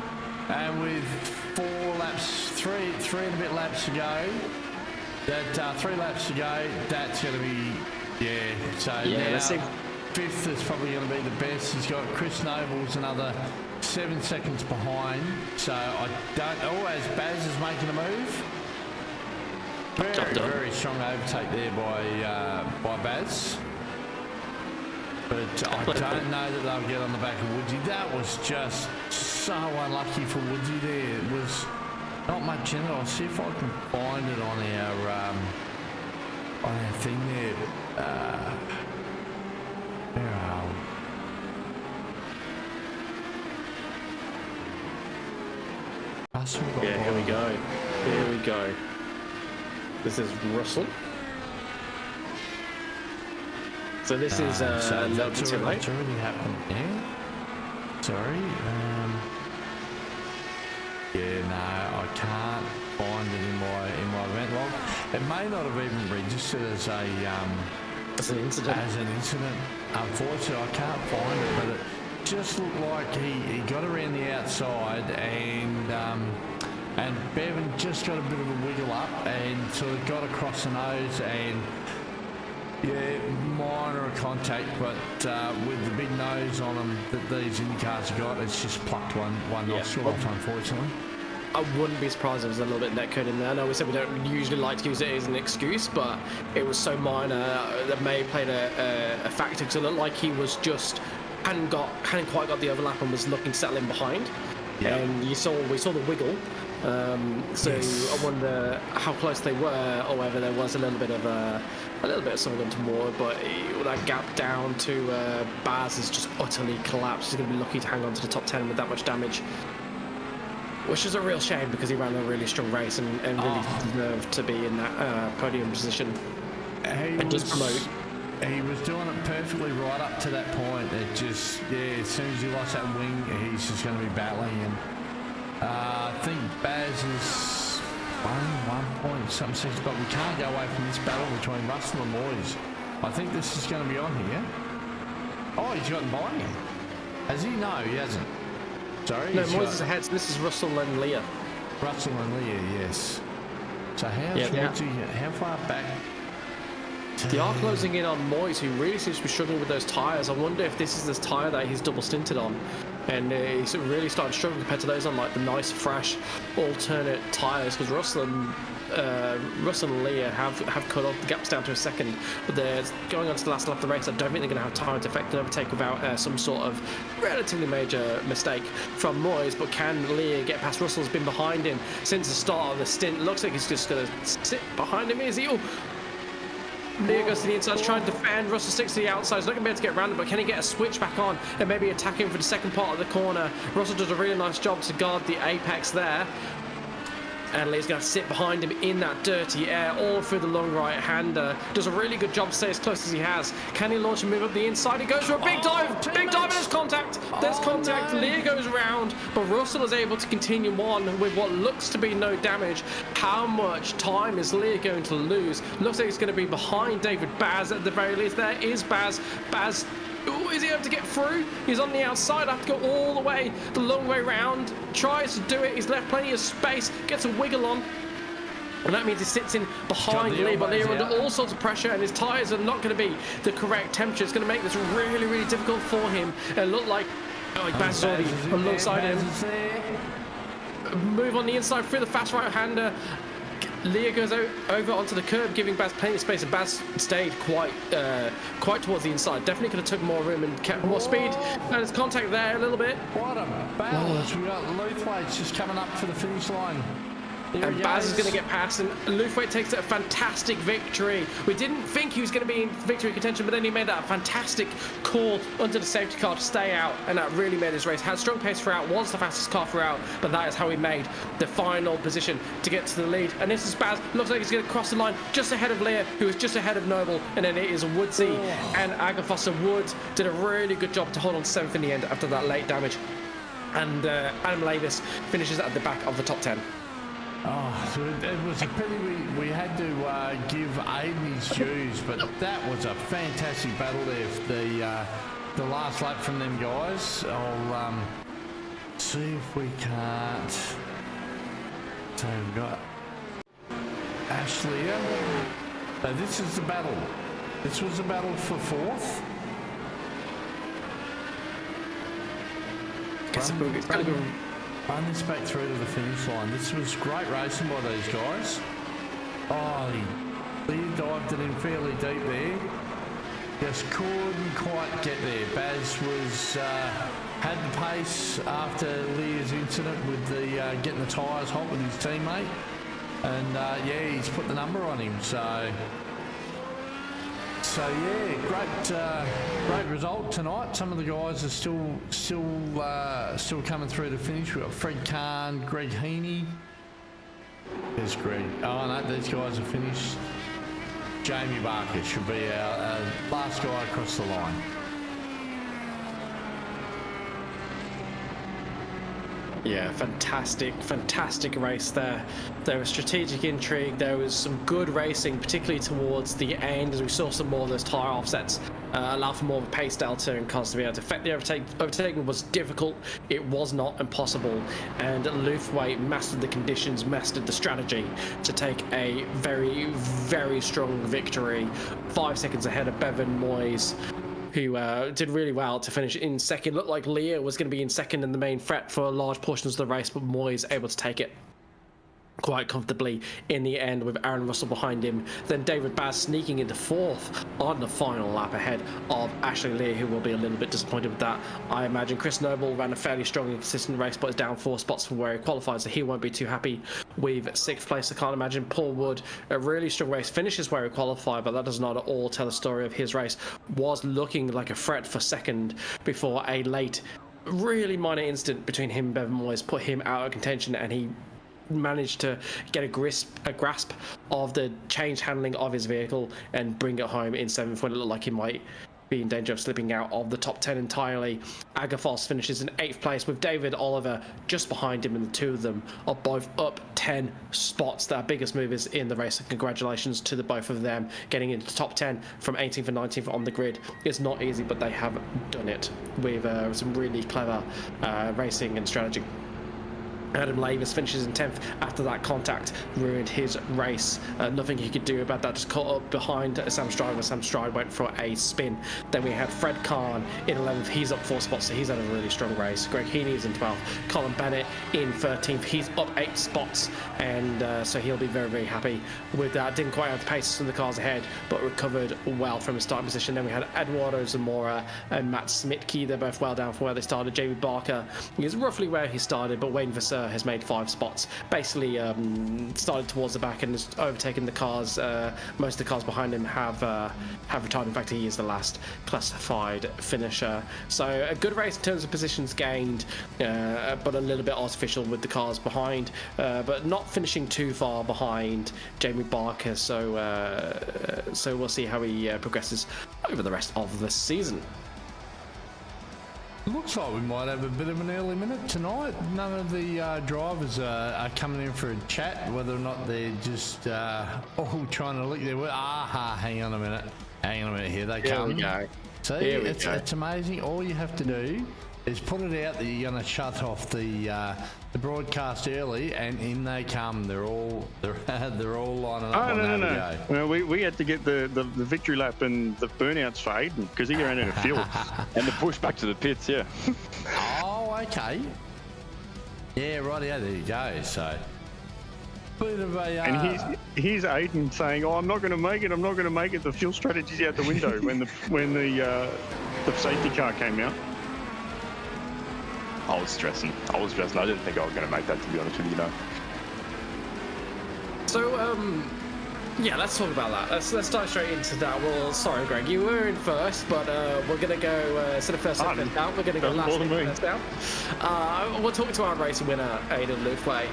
And with 4 laps, three and a bit laps to go, 3 laps to go, that's going to be, so now 5th is probably going to be the best. He's got Chris Noble's another 7 seconds behind, so I don't, as Baz is making a move. Very strong overtake there by Baz. But I don't know that they'll get on the back of Woodsy. That was just so unlucky for Woodsy there. It was not much in it. I'll see if I can find it on our thing there. Where are we? Yeah, here we go. Here we go. This is Russell. So this is a little bit too late. What's already happened there? Sorry. Yeah, no, I can't find it in my event log. It may not have even registered as an incident. Unfortunately, I can't find it, but it just looked like he got around the outside and Bevan just got a bit of a wiggle up and sort of got across the nose and. Yeah, minor contact, but with the big nose on them that these IndyCars have got, it's just plucked one nostril off, unfortunately. I wouldn't be surprised if there was a little bit of net code in there. I know we said we don't usually like to use it as an excuse, but it was so minor that may have played a factor because it looked like he was just hadn't quite got the overlap and was looking to settle in behind. Yep. And we saw the wiggle. Yes. I wonder how close they were, or whether there was a little bit of something untoward. But that gap down to Baz is just utterly collapsed. He's going to be lucky to hang on to the top 10 with that much damage, which is a real shame because he ran a really strong race and really deserved to be in that podium position. He was doing it perfectly right up to that point. It just, as soon as he lost that wing, he's just going to be battling. And I think Baz is 1 point something seconds, but we can't go away from this battle between Russell and Moyes. I think this is going to be on here. Oh, he's gotten by him. Has he? No, he hasn't. Sorry? No, Moyes is ahead, so this is Russell and Leah. Russell and Leah, yes. So how far back? They are closing in on Moyes, who really seems to be struggling with those tyres. I wonder if this is the tyre that he's double stinted on. And he's really starting to struggle compared to those on like the nice, fresh, alternate tyres. Because Russell and Leah have cut off the gaps down to a second. But they're going on to the last lap of the race. I don't think they're going to have time to effect an overtake without some sort of relatively major mistake from Moyes. But can Leah get past Russell? Has been behind him since the start of the stint. Looks like he's just going to sit behind him. Is he? Leah goes to the inside, trying to defend. Russell sticks to the outside. He's not going to be able to get around him, but can he get a switch back on and maybe attack him for the second part of the corner? Russell does a really nice job to guard the apex there. And Lee's going to sit behind him in that dirty air all through the long right-hander. Does a really good job to stay as close as he has. Can he launch and move up the inside? He goes for a big dive! Big dive, and there's contact! There's contact. No. Leah goes around, but Russell is able to continue on with what looks to be no damage. How much time is Leah going to lose? Looks like he's going to be behind David Baz at the very least. There is Baz. Baz... Ooh, is he able to get through? He's on the outside. I have to go all the way, the long way round. Tries to do it. He's left plenty of space. Gets a wiggle on. And that means he sits in behind Lee. But Leah under all sorts of pressure, and his tyres are not going to be the correct temperature. It's going to make this really, really difficult for him. And look like... Oh, Baz is already alongside him. Move on the inside through the fast right-hander. Leah goes over onto the curb, giving Baz plenty of space, and Baz stayed quite towards the inside. Definitely could have took more room and kept more speed. And there's contact there a little bit. What a battle as we got Luthwaite just coming up for the finish line. And Baz is going to get past, and Luthwaite takes a fantastic victory. We didn't think he was going to be in victory contention, but then he made that fantastic call under the safety car to stay out, and that really made his race. Had strong pace throughout, was the fastest car throughout, but that is how he made the final position to get to the lead. And this is Baz. Looks like he's going to cross the line just ahead of Lear, who is just ahead of Noble, and then it is Woodsy and Agafossa. Wood did a really good job to hold on to 7th in the end after that late damage. And Adam Lavis finishes at the back of the top 10. Oh, so it was a pity we had to give Aiden his dues, but that was a fantastic battle there for the last lap from them guys. I'll see if we can't. So we've got Ashley. So this is the battle. This was the battle for 4th. Run this back through to the finish line. This was great racing by these guys. Oh, he dived it in fairly deep there. Just couldn't quite get there. Baz was had the pace after Lear's incident with the getting the tyres hot with his teammate, and yeah, he's put the number on him. So yeah, great result tonight. Some of the guys are still coming through to finish. We've got Fred Kahn, Greg Heaney. There's Greg. Oh no, these guys are finished. Jamie Barker should be our last guy across the line. Yeah, fantastic race there. There was strategic intrigue. There was some good racing, particularly towards the end, as we saw some more of those tyre offsets allow for more of a pace delta and cars to be able to affect the overtaking was difficult. It was not impossible, and Luthwaite mastered the conditions, mastered the strategy to take a very strong victory, 5 seconds ahead of Bevan Moyes, who did really well to finish in second. Looked like Leah was going to be in second in the main threat for large portions of the race, but Moyes able to take it quite comfortably in the end with Aaron Russell behind him. Then David Baz sneaking into 4th on the final lap ahead of Ashley Lear, who will be a little bit disappointed with that, I imagine. Chris Noble ran a fairly strong and consistent race, but is down 4 spots from where he qualified, so he won't be too happy with 6th place. I can't imagine. Paul Wood, a really strong race, finishes where he qualified, but that does not at all tell the story of his race. Was looking like a threat for second before a late, really minor incident between him and Bevan Moyes put him out of contention, and he managed to get a grasp of the change handling of his vehicle and bring it home in 7th when it looked like he might be in danger of slipping out of the top 10 entirely. Agafos finishes in 8th place with David Oliver just behind him, and the two of them are both up 10 spots. Their biggest movers in the race, and congratulations to the both of them. Getting into the top 10 from 18th and 19th on the grid is not easy, but they have done it with some really clever racing and strategy. Adam Lavis finishes in 10th after that contact ruined his race. Nothing he could do about that, just caught up behind Sam Stride when Sam Stride went for a spin. Then we had Fred Kahn in 11th. He's up 4 spots, so he's had a really strong race. Greg Heaney is in 12th. Colin Bennett in 13th. He's up 8 spots, and so he'll be very happy with that. Didn't quite have the pace from the cars ahead, but recovered well from his starting position. Then we had Eduardo Zamora and Matt Smitke. They're both well down from where they started. Jamie Barker is roughly where he started, but Wayne Vasseur has made 5 spots. Basically started towards the back and has overtaken the cars. Most of the cars behind him have retired. In fact, he is the last classified finisher. So a good race in terms of positions gained, but a little bit artificial with the cars behind, but not finishing too far behind Jamie Barker. So we'll see how he progresses over the rest of the season. Looks like we might have a bit of an early minute tonight. None of the drivers are coming in for a chat, whether or not they're just all trying to lick their word. Hang on a minute. Here they come. Here we go. See, it's amazing. All you have to do is put it out that you're going to shut off the broadcast early, and in they come. They're all lining up. No. Well, we had to get the victory lap and the burnouts for Aiden because he ran out of fuel and the push back to the pits. Yeah. Oh, okay. Yeah, right. Yeah, there you go. So bit of a. And here's Aiden saying, "Oh, I'm not going to make it. I'm not going to make it." The fuel strategy's out the window when the safety car came out. I was stressing. I didn't think I was going to make that, to be honest with you. No. So, yeah, let's talk about that. Let's dive straight into that. Well, sorry, Greg, you were in first, but we're going to go instead of first in, first out. We're going to go last in, first out. We'll talk to our racing winner, Aiden Lufway.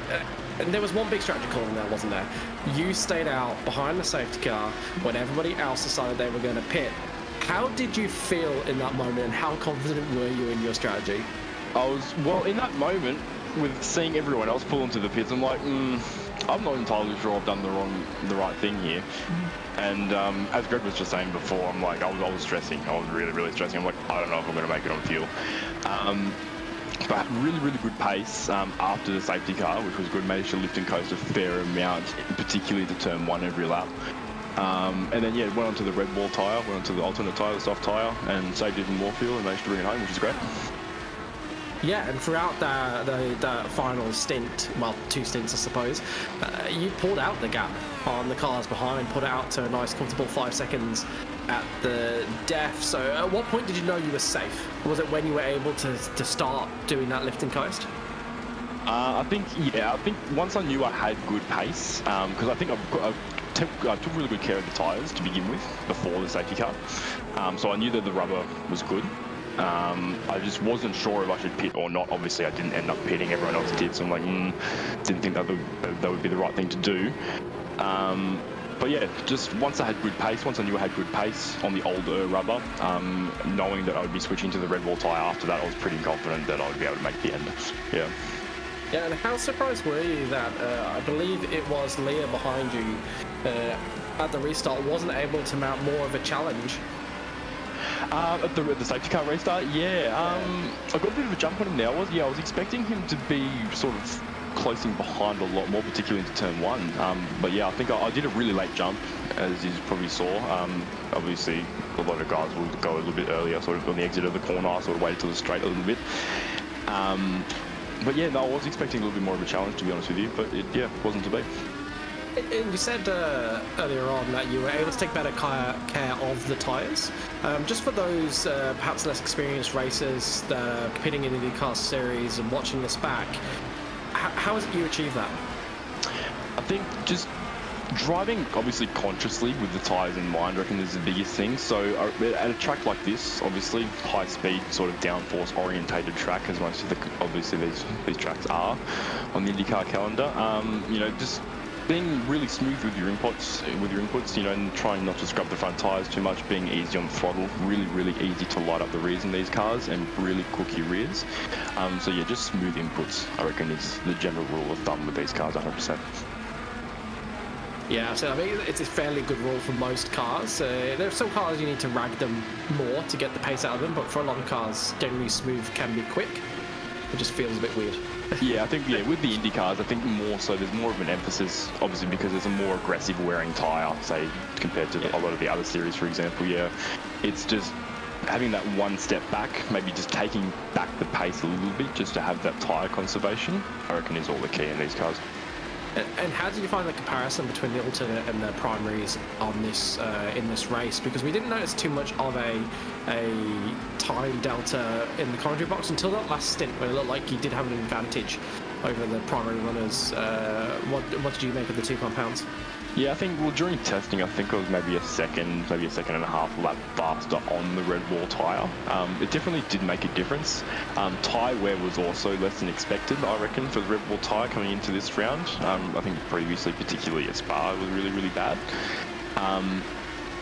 And there was one big strategy call in there, wasn't there? You stayed out behind the safety car when everybody else decided they were going to pit. How did you feel in that moment, and how confident were you in your strategy? Well, in that moment, with seeing everyone else pull into the pits, I'm like, I'm not entirely sure I've done the right thing here. And as Greg was just saying before, I'm like, I was stressing. I was really, really stressing. I'm like, I don't know if I'm going to make it on fuel. But really, really good pace after the safety car, which was good. Managed to lift and coast a fair amount, particularly to turn 1 every lap. And then, yeah, went onto the red wall tyre, went onto the alternate tyre, the soft tyre, and saved even more fuel and managed to bring it home, which is great. Yeah, and throughout the final stint, well, 2 stints, I suppose, you pulled out the gap on the cars behind, put it out to a nice, comfortable 5 seconds at the def. So at what point did you know you were safe? Was it when you were able to start doing that lift and coast? I think once I knew I had good pace, because I think I took really good care of the tyres to begin with before the safety car. So I knew that the rubber was good. I just wasn't sure if I should pit or not. Obviously, I didn't end up pitting. Everyone else did, so I'm like, didn't think that would be the right thing to do. But yeah, just once I had good pace, once I knew I had good pace on the older rubber, knowing that I would be switching to the red wall tyre after that, I was pretty confident that I would be able to make the end. Yeah. Yeah, and how surprised were you that I believe it was Leah behind you at the restart wasn't able to mount more of a challenge? At the safety car restart, yeah. I got a bit of a jump on him there. I was expecting him to be sort of closing behind a lot more, particularly into turn 1. But yeah, I think I did a really late jump, as you probably saw. Obviously, a lot of guys will go a little bit earlier, sort of on the exit of the corner. I sort of waited till the straight a little bit. But yeah, no, I was expecting a little bit more of a challenge, to be honest with you. But it wasn't to be. And you said earlier on that you were able to take better care of the tyres. Just for those perhaps less experienced racers that are competing in the Indycar series and watching this back, how is it you achieve that? I think just driving obviously consciously with the tyres in mind, I reckon, is the biggest thing. So at a track like this, obviously high speed, sort of downforce orientated track, as most of obviously these tracks are on the IndyCar calendar, just being really smooth with your inputs, and trying not to scrub the front tyres too much, being easy on the throttle, really, really easy to light up the rears in these cars and really cook your rears. So yeah, just smooth inputs, I reckon, is the general rule of thumb with these cars, 100%. Yeah, so I mean, it's a fairly good rule for most cars. There are some cars you need to rag them more to get the pace out of them, but for a lot of cars, generally smooth can be quick. It just feels a bit weird. Yeah, I think with the Indy cars, I think more so there's more of an emphasis, obviously, because there's a more aggressive wearing tyre, say, compared to a lot of the other series, for example. Yeah, it's just having that one step back, maybe just taking back the pace a little bit, just to have that tyre conservation, I reckon, is all the key in these cars. And how did you find the comparison between the alternate and the primaries on this in this race? Because we didn't notice too much of a time delta in the commentary box until that last stint, where it looked like you did have an advantage over the primary runners. What did you make of the 2 compounds? Yeah, I think, well, during testing, I think it was maybe a second and a half lap faster on the red wall tyre. It definitely did make a difference. Tyre wear was also less than expected, I reckon, for the red wall tyre coming into this round. I think previously, particularly at Spa, it was really, really bad.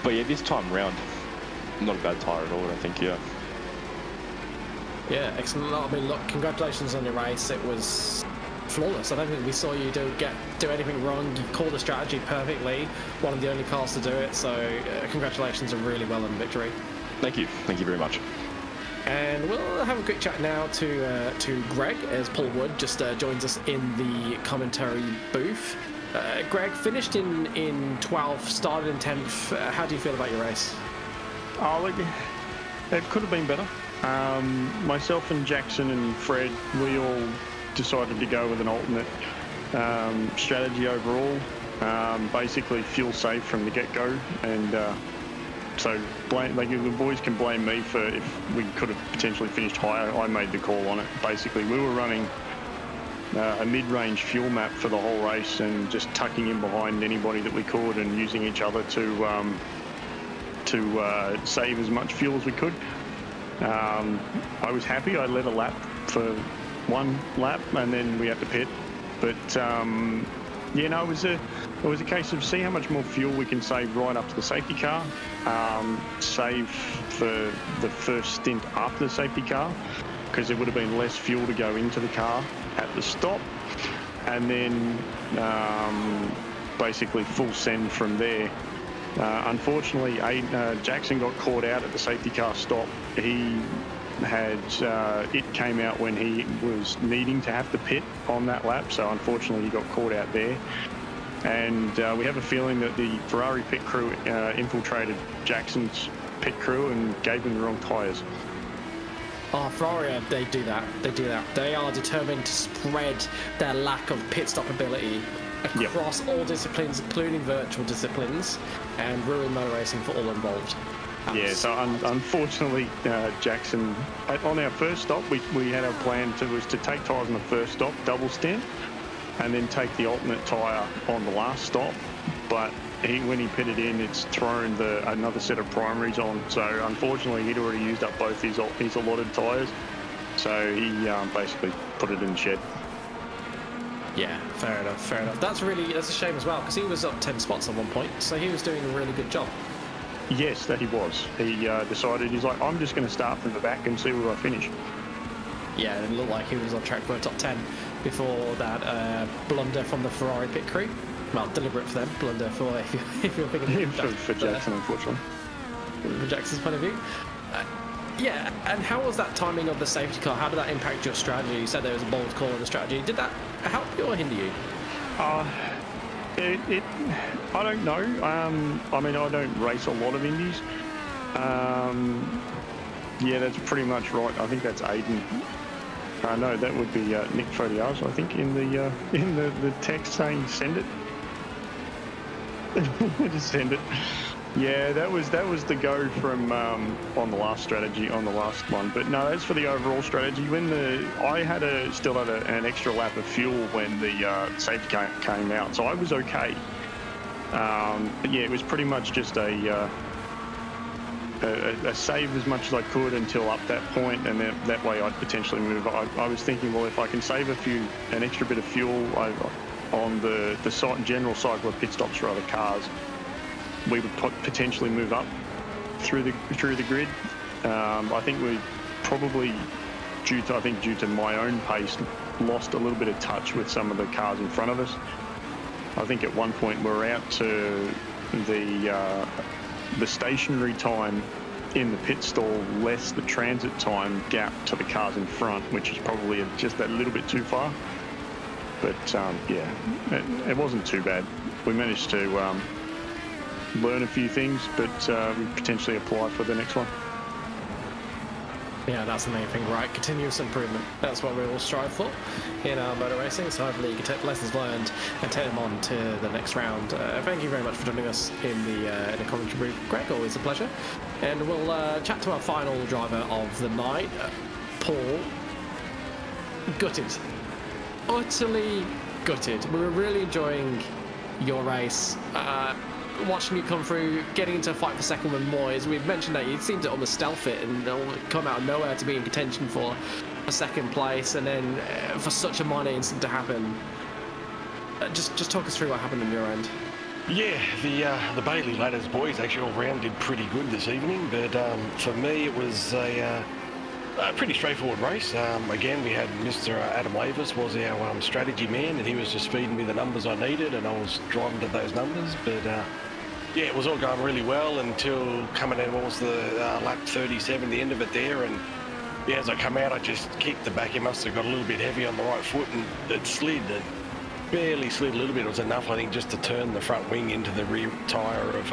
But yeah, this time round, not a bad tyre at all, I think, yeah. Yeah, excellent. I mean, look, congratulations on your race. It was flawless. I don't think we saw you do anything wrong. You called the strategy perfectly. One of the only cars to do it. So congratulations, a really well earned victory. Thank you very much. And we'll have a quick chat now to Greg, as Paul Wood just joins us in the commentary booth. Greg finished in 12th, started in 10th. How do you feel about your race? Oh, look, it could have been better. Myself and Jackson and Fred, we all decided to go with an alternate strategy overall. Basically, fuel safe from the get-go, and so the boys can blame me for if we could have potentially finished higher. I made the call on it. Basically, we were running a mid-range fuel map for the whole race and just tucking in behind anybody that we could and using each other to save as much fuel as we could. I was happy. I led a lap for one lap and then we had to pit. But yeah, no, it was a case of see how much more fuel we can save right up to the safety car, save for the first stint after the safety car, because there would have been less fuel to go into the car at the stop, and then basically full send from there. Unfortunately, Jackson got caught out at the safety car stop. He had it came out when he was needing to have to pit on that lap, so unfortunately he got caught out there. And we have a feeling that the Ferrari pit crew infiltrated Jackson's pit crew and gave him the wrong tyres. Oh, Ferrari, they do that. They do that. They are determined to spread their lack of pit stop ability across all disciplines, including virtual disciplines, and ruin motor racing for all involved. Yeah, so unfortunately, Jackson, on our first stop, we had our plan was to take tyres on the first stop, double stint, and then take the alternate tyre on the last stop. But when he pitted in, it's thrown another set of primaries on. So unfortunately, he'd already used up both his allotted tyres. So he basically put it in the shed. Yeah, fair enough, fair enough. That's a shame as well, because he was up 10 spots at one point, so he was doing a really good job. Yes, that he was. He decided, he's like, I'm just going to start from the back and see where I finish. Yeah, it looked like he was on track for a top 10 before that blunder from the Ferrari pit crew. Well, deliberate for them, blunder for if you're thinking for Jackson, unfortunately. From Jackson's point of view. Yeah, and how was that timing of the safety car? How did that impact your strategy? You said there was a bold call in the strategy. Did that help you or hinder you? I don't know. I mean, I don't race a lot of Indies. Yeah, that's pretty much right. I think that's Aiden. No, that would be Nick Fodiaz, I think, in the text saying send it. Just send it. Yeah, that was the go from on the last strategy, on the last one. But no, as for the overall strategy, I still had an extra lap of fuel when the safety car came out, so I was okay. But yeah, it was pretty much just a save as much as I could until up that point, and then that way I'd potentially move. I was thinking, well, if I can save an extra bit of fuel on the general cycle of pit stops for other cars, we would potentially move up through the grid. I think we probably, due to my own pace, lost a little bit of touch with some of the cars in front of us. I think at one point we were out to the stationary time in the pit stall less the transit time gap to the cars in front, which is probably just that little bit too far. But yeah, it wasn't too bad. We managed to learn a few things, but we potentially apply for the next one. Yeah, that's the main thing, right? Continuous improvement. That's what we all strive for in our motor racing. So hopefully you can take lessons learned and take them on to the next round. Thank you very much for joining us in the commentary booth, Greg. Always a pleasure. And we'll chat to our final driver of the night, Paul. Gutted. Utterly gutted. We were really enjoying your race. Watching you come through, getting into a fight for second with Moyes. We've mentioned that you seemed to almost stealth it and come out of nowhere to be in contention for a second place, and then for such a minor incident to happen. Just talk us through what happened on your end. Yeah, the Bailey Ladders boys actually all round did pretty good this evening, but for me it was a pretty straightforward race. Again, we had Mr. Adam Lavis was our strategy man, and he was just feeding me the numbers I needed, and I was driving to those numbers. But yeah, it was all going really well until coming in, what was the lap 37, the end of it there, and yeah, as I come out, I just kicked the back. It must have got a little bit heavy on the right foot, and it slid. It barely slid a little bit. It was enough, I think, just to turn the front wing into the rear tyre of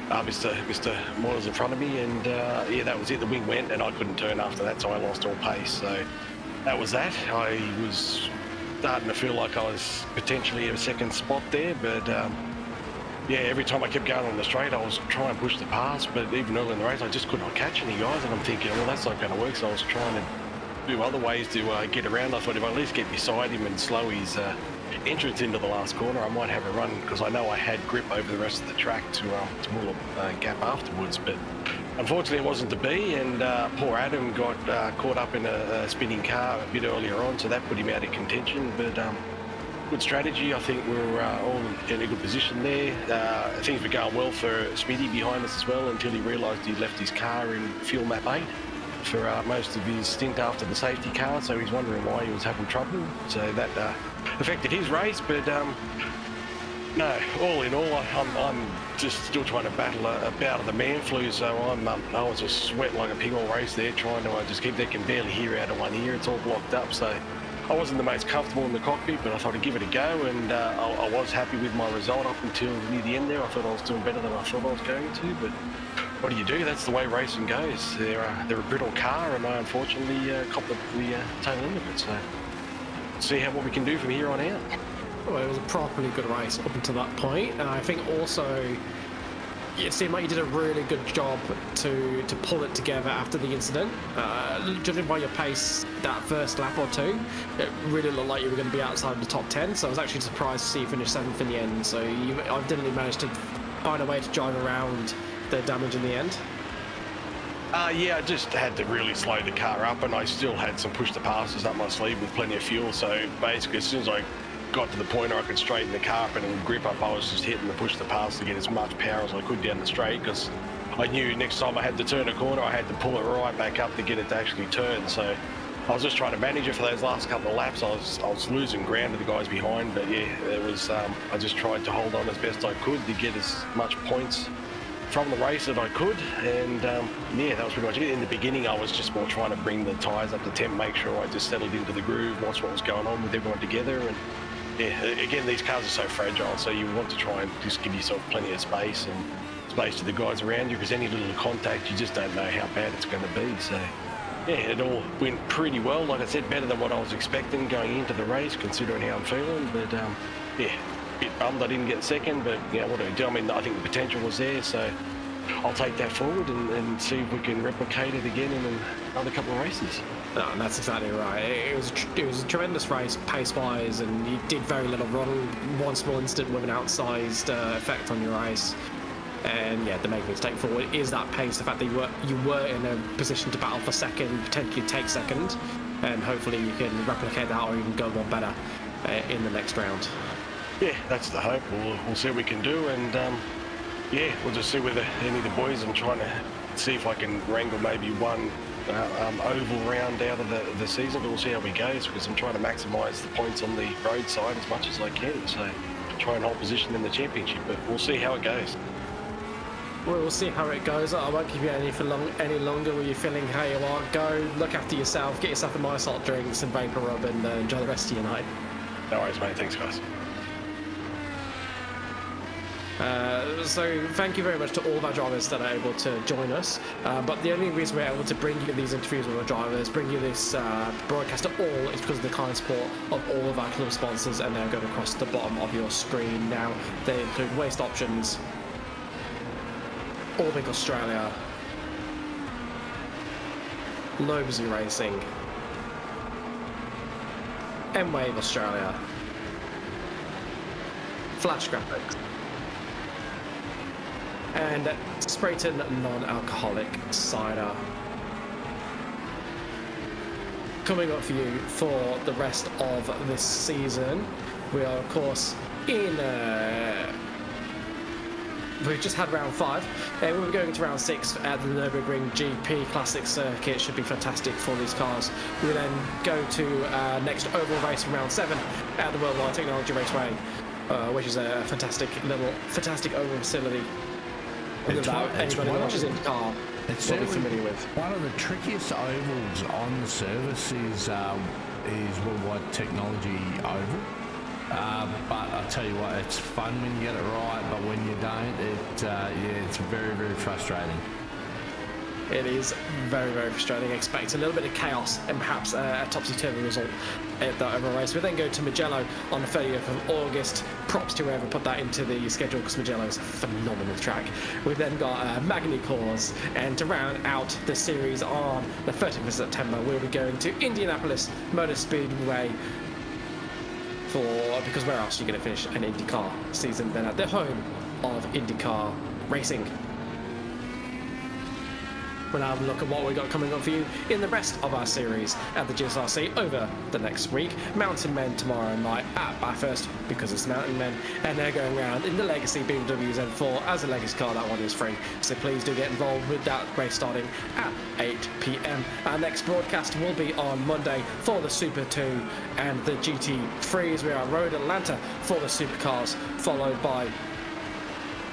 Mr. Moyles in front of me, and yeah, that was it. The wing went, and I couldn't turn after that, so I lost all pace. So that was that. I was starting to feel like I was potentially a second spot there, but yeah, every time I kept going on the straight, I was trying to push the pass, but even early in the race, I just could not catch any guys, and I'm thinking, well, that's not going to work, so I was trying to do other ways to get around. I thought if I at least get beside him and slow his entrance into the last corner, I might have a run, because I know I had grip over the rest of the track to pull a gap afterwards, but unfortunately it wasn't to be, and poor Adam got caught up in a spinning car a bit earlier on, so that put him out of contention, but good strategy. I think we were all in a good position there. Things were going well for Smitty behind us as well, until he realised he left his car in fuel map 8 for most of his stint after the safety car, so he's wondering why he was having trouble. So that affected his race, but no, all in all, I'm just still trying to battle a bout of the man flu, so I was just sweating like a pig all race there, trying to just keep that, can barely hear out of one ear, it's all blocked up, so I wasn't the most comfortable in the cockpit, but I thought I'd give it a go, and I was happy with my result up until near the end there. I thought I was doing better than I thought I was going to, but what do you do? That's the way racing goes. They're a brittle car, and I unfortunately copped the tail end of it, so see what we can do from here on out. Well, it was a properly good race up until that point, and I think also it seemed like you did a really good job to pull it together after the incident. Judging by your pace that first lap or two, it really looked like you were going to be outside the top 10, so I was actually surprised to see you finish 7th in the end, so you evidently managed to find a way to drive around the damage in the end. Yeah, I just had to really slow the car up, and I still had some push to passes up my sleeve with plenty of fuel, so basically as soon as I got to the point where I could straighten the car up and grip up, I was just hitting the push to pass to get as much power as I could down the straight, because I knew next time I had to turn a corner, I had to pull it right back up to get it to actually turn. So I was just trying to manage it for those last couple of laps. I was losing ground to the guys behind, but yeah, it was. I just tried to hold on as best I could to get as much points from the race that I could, and yeah, that was pretty much it. In the beginning, I was just more trying to bring the tyres up to temp, make sure I just settled into the groove, watch what was going on with everyone together, and yeah, again, these cars are so fragile, so you want to try and just give yourself plenty of space and space to the guys around you, because any little contact, you just don't know how bad it's going to be. So yeah, it all went pretty well. Like I said, better than what I was expecting going into the race, considering how I'm feeling. But yeah, a bit bummed I didn't get second, but yeah, what do I do? I mean, I think the potential was there, so I'll take that forward and see if we can replicate it again in another couple of races. No, and that's exactly right. It was a tremendous race pace-wise, and you did very little wrong. One small incident with an outsized effect on your race. And yeah, the main thing to take forward is that pace, the fact that you were in a position to battle for second, potentially take second, and hopefully you can replicate that or even go one better in the next round. Yeah, that's the hope. We'll see what we can do, and yeah, we'll just see whether any of the boys, I'm trying to see if I can wrangle maybe one oval round out of the season, but we'll see how we go, because I'm trying to maximise the points on the road side as much as I can, so try and hold position in the championship, but we'll see how it goes. We'll see how it goes. I won't keep you any longer with you feeling how you are. Go, look after yourself, get yourself a nice salt drinks and vapor rub, and enjoy the rest of your night. No worries, mate. Thanks, guys. So thank you very much to all of our drivers that are able to join us, but the only reason we're able to bring you these interviews with our drivers, bring you this broadcast at all, is because of the kind support of all of our club sponsors, and they're going across the bottom of your screen now. They include Waste Options, Orbig Australia, Lobesy Racing, M-Wave Australia, Flash Graphics, and Sprayton non-alcoholic cider. Coming up for you for the rest of this season, we are of course in we've just had round 5, and we'll be going into round 6 at the Nürburgring GP Classic Circuit. Should be fantastic for these cars. We then go to next oval race in round 7 at the Worldwide Technology Raceway, which is a fantastic oval facility that anybody who watches Indycar will be familiar with. One of the trickiest ovals on the service is Worldwide Technology Oval. But I'll tell you what, it's fun when you get it right, but when you don't, yeah, it's very, very frustrating. It is very, very frustrating. Expect a little bit of chaos and perhaps a topsy-turvy result at that overall race. We then go to Mugello on the 30th of August. Props to whoever put that into the schedule, because Mugello is a phenomenal track. We've then got Magny Cours, and to round out the series on the 30th of September, we'll be going to Indianapolis Motor Speedway because where else are you going to finish an IndyCar season than at the home of IndyCar racing? We'll have a look at what we got coming up for you in the rest of our series at the GSRC over the next week. Mountain Men tomorrow night at Bathurst, because it's Mountain Men, and they're going around in the Legacy BMW Z4 as a legacy car. That one is free, so please do get involved with that race starting at 8 p.m. Our next broadcast will be on Monday for the Super 2 and the GT3s. We are at Road Atlanta for the Supercars, followed by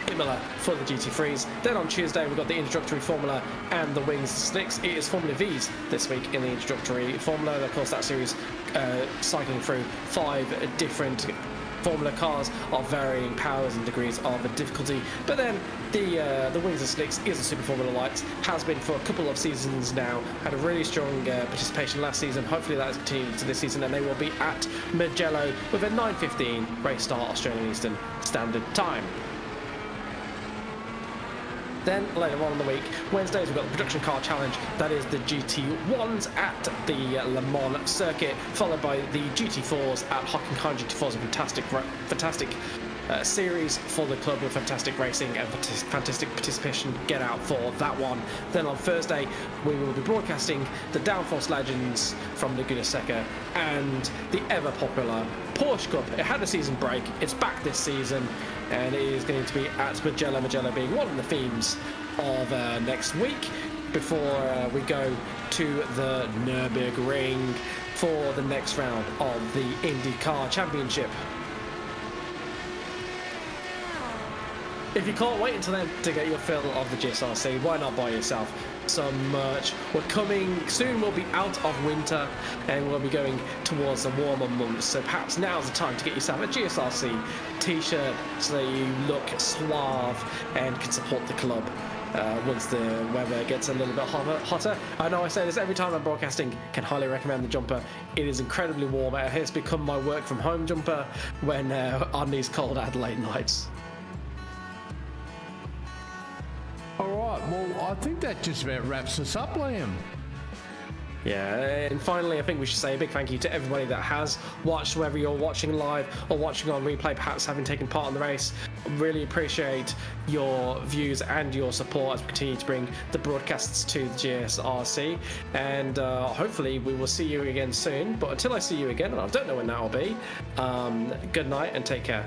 Imola for the GT3s. Then on Tuesday we've got the introductory Formula and the Wings Slicks. It is Formula V's this week in the introductory Formula. Of course, that series cycling through 5 different Formula cars of varying powers and degrees of difficulty. But then the Wings and Slicks is a Super Formula Light, has been for a couple of seasons now, had a really strong participation last season. Hopefully that has continued to this season, and they will be at Mugello with a 9:15 race start Australian Eastern Standard Time. Then later on in the week, Wednesdays, we've got the Production Car Challenge. That is the GT1s at the Le Mans circuit, followed by the GT4s at Hockenheim. GT4s a fantastic series for the club with fantastic racing and fantastic participation. Get out for that one. Then on Thursday, we will be broadcasting the Downforce Legends from Laguna Seca and the ever popular Porsche Cup. It had a season break. It's back this season, and it is going to be at Mugello. Mugello being one of the themes of next week, before we go to the Nürburgring for the next round of the Indycar Championship. If you can't wait until then to get your fill of the GSRC, why not buy yourself some merch? We're coming soon. We'll be out of winter and we'll be going towards the warmer months, so perhaps now's the time to get yourself a GSRC t-shirt so that you look suave and can support the club once the weather gets a little bit hotter. I know I say this every time I'm broadcasting, can highly recommend the jumper. It is incredibly warm. It has become my work from home jumper when on these cold Adelaide nights. Alright, well, I think that just about wraps us up, Liam. Yeah, and finally, I think we should say a big thank you to everybody that has watched, whether you're watching live or watching on replay, perhaps having taken part in the race. Really appreciate your views and your support as we continue to bring the broadcasts to the GSRC. And hopefully we will see you again soon. But until I see you again, and I don't know when that will be, good night and take care.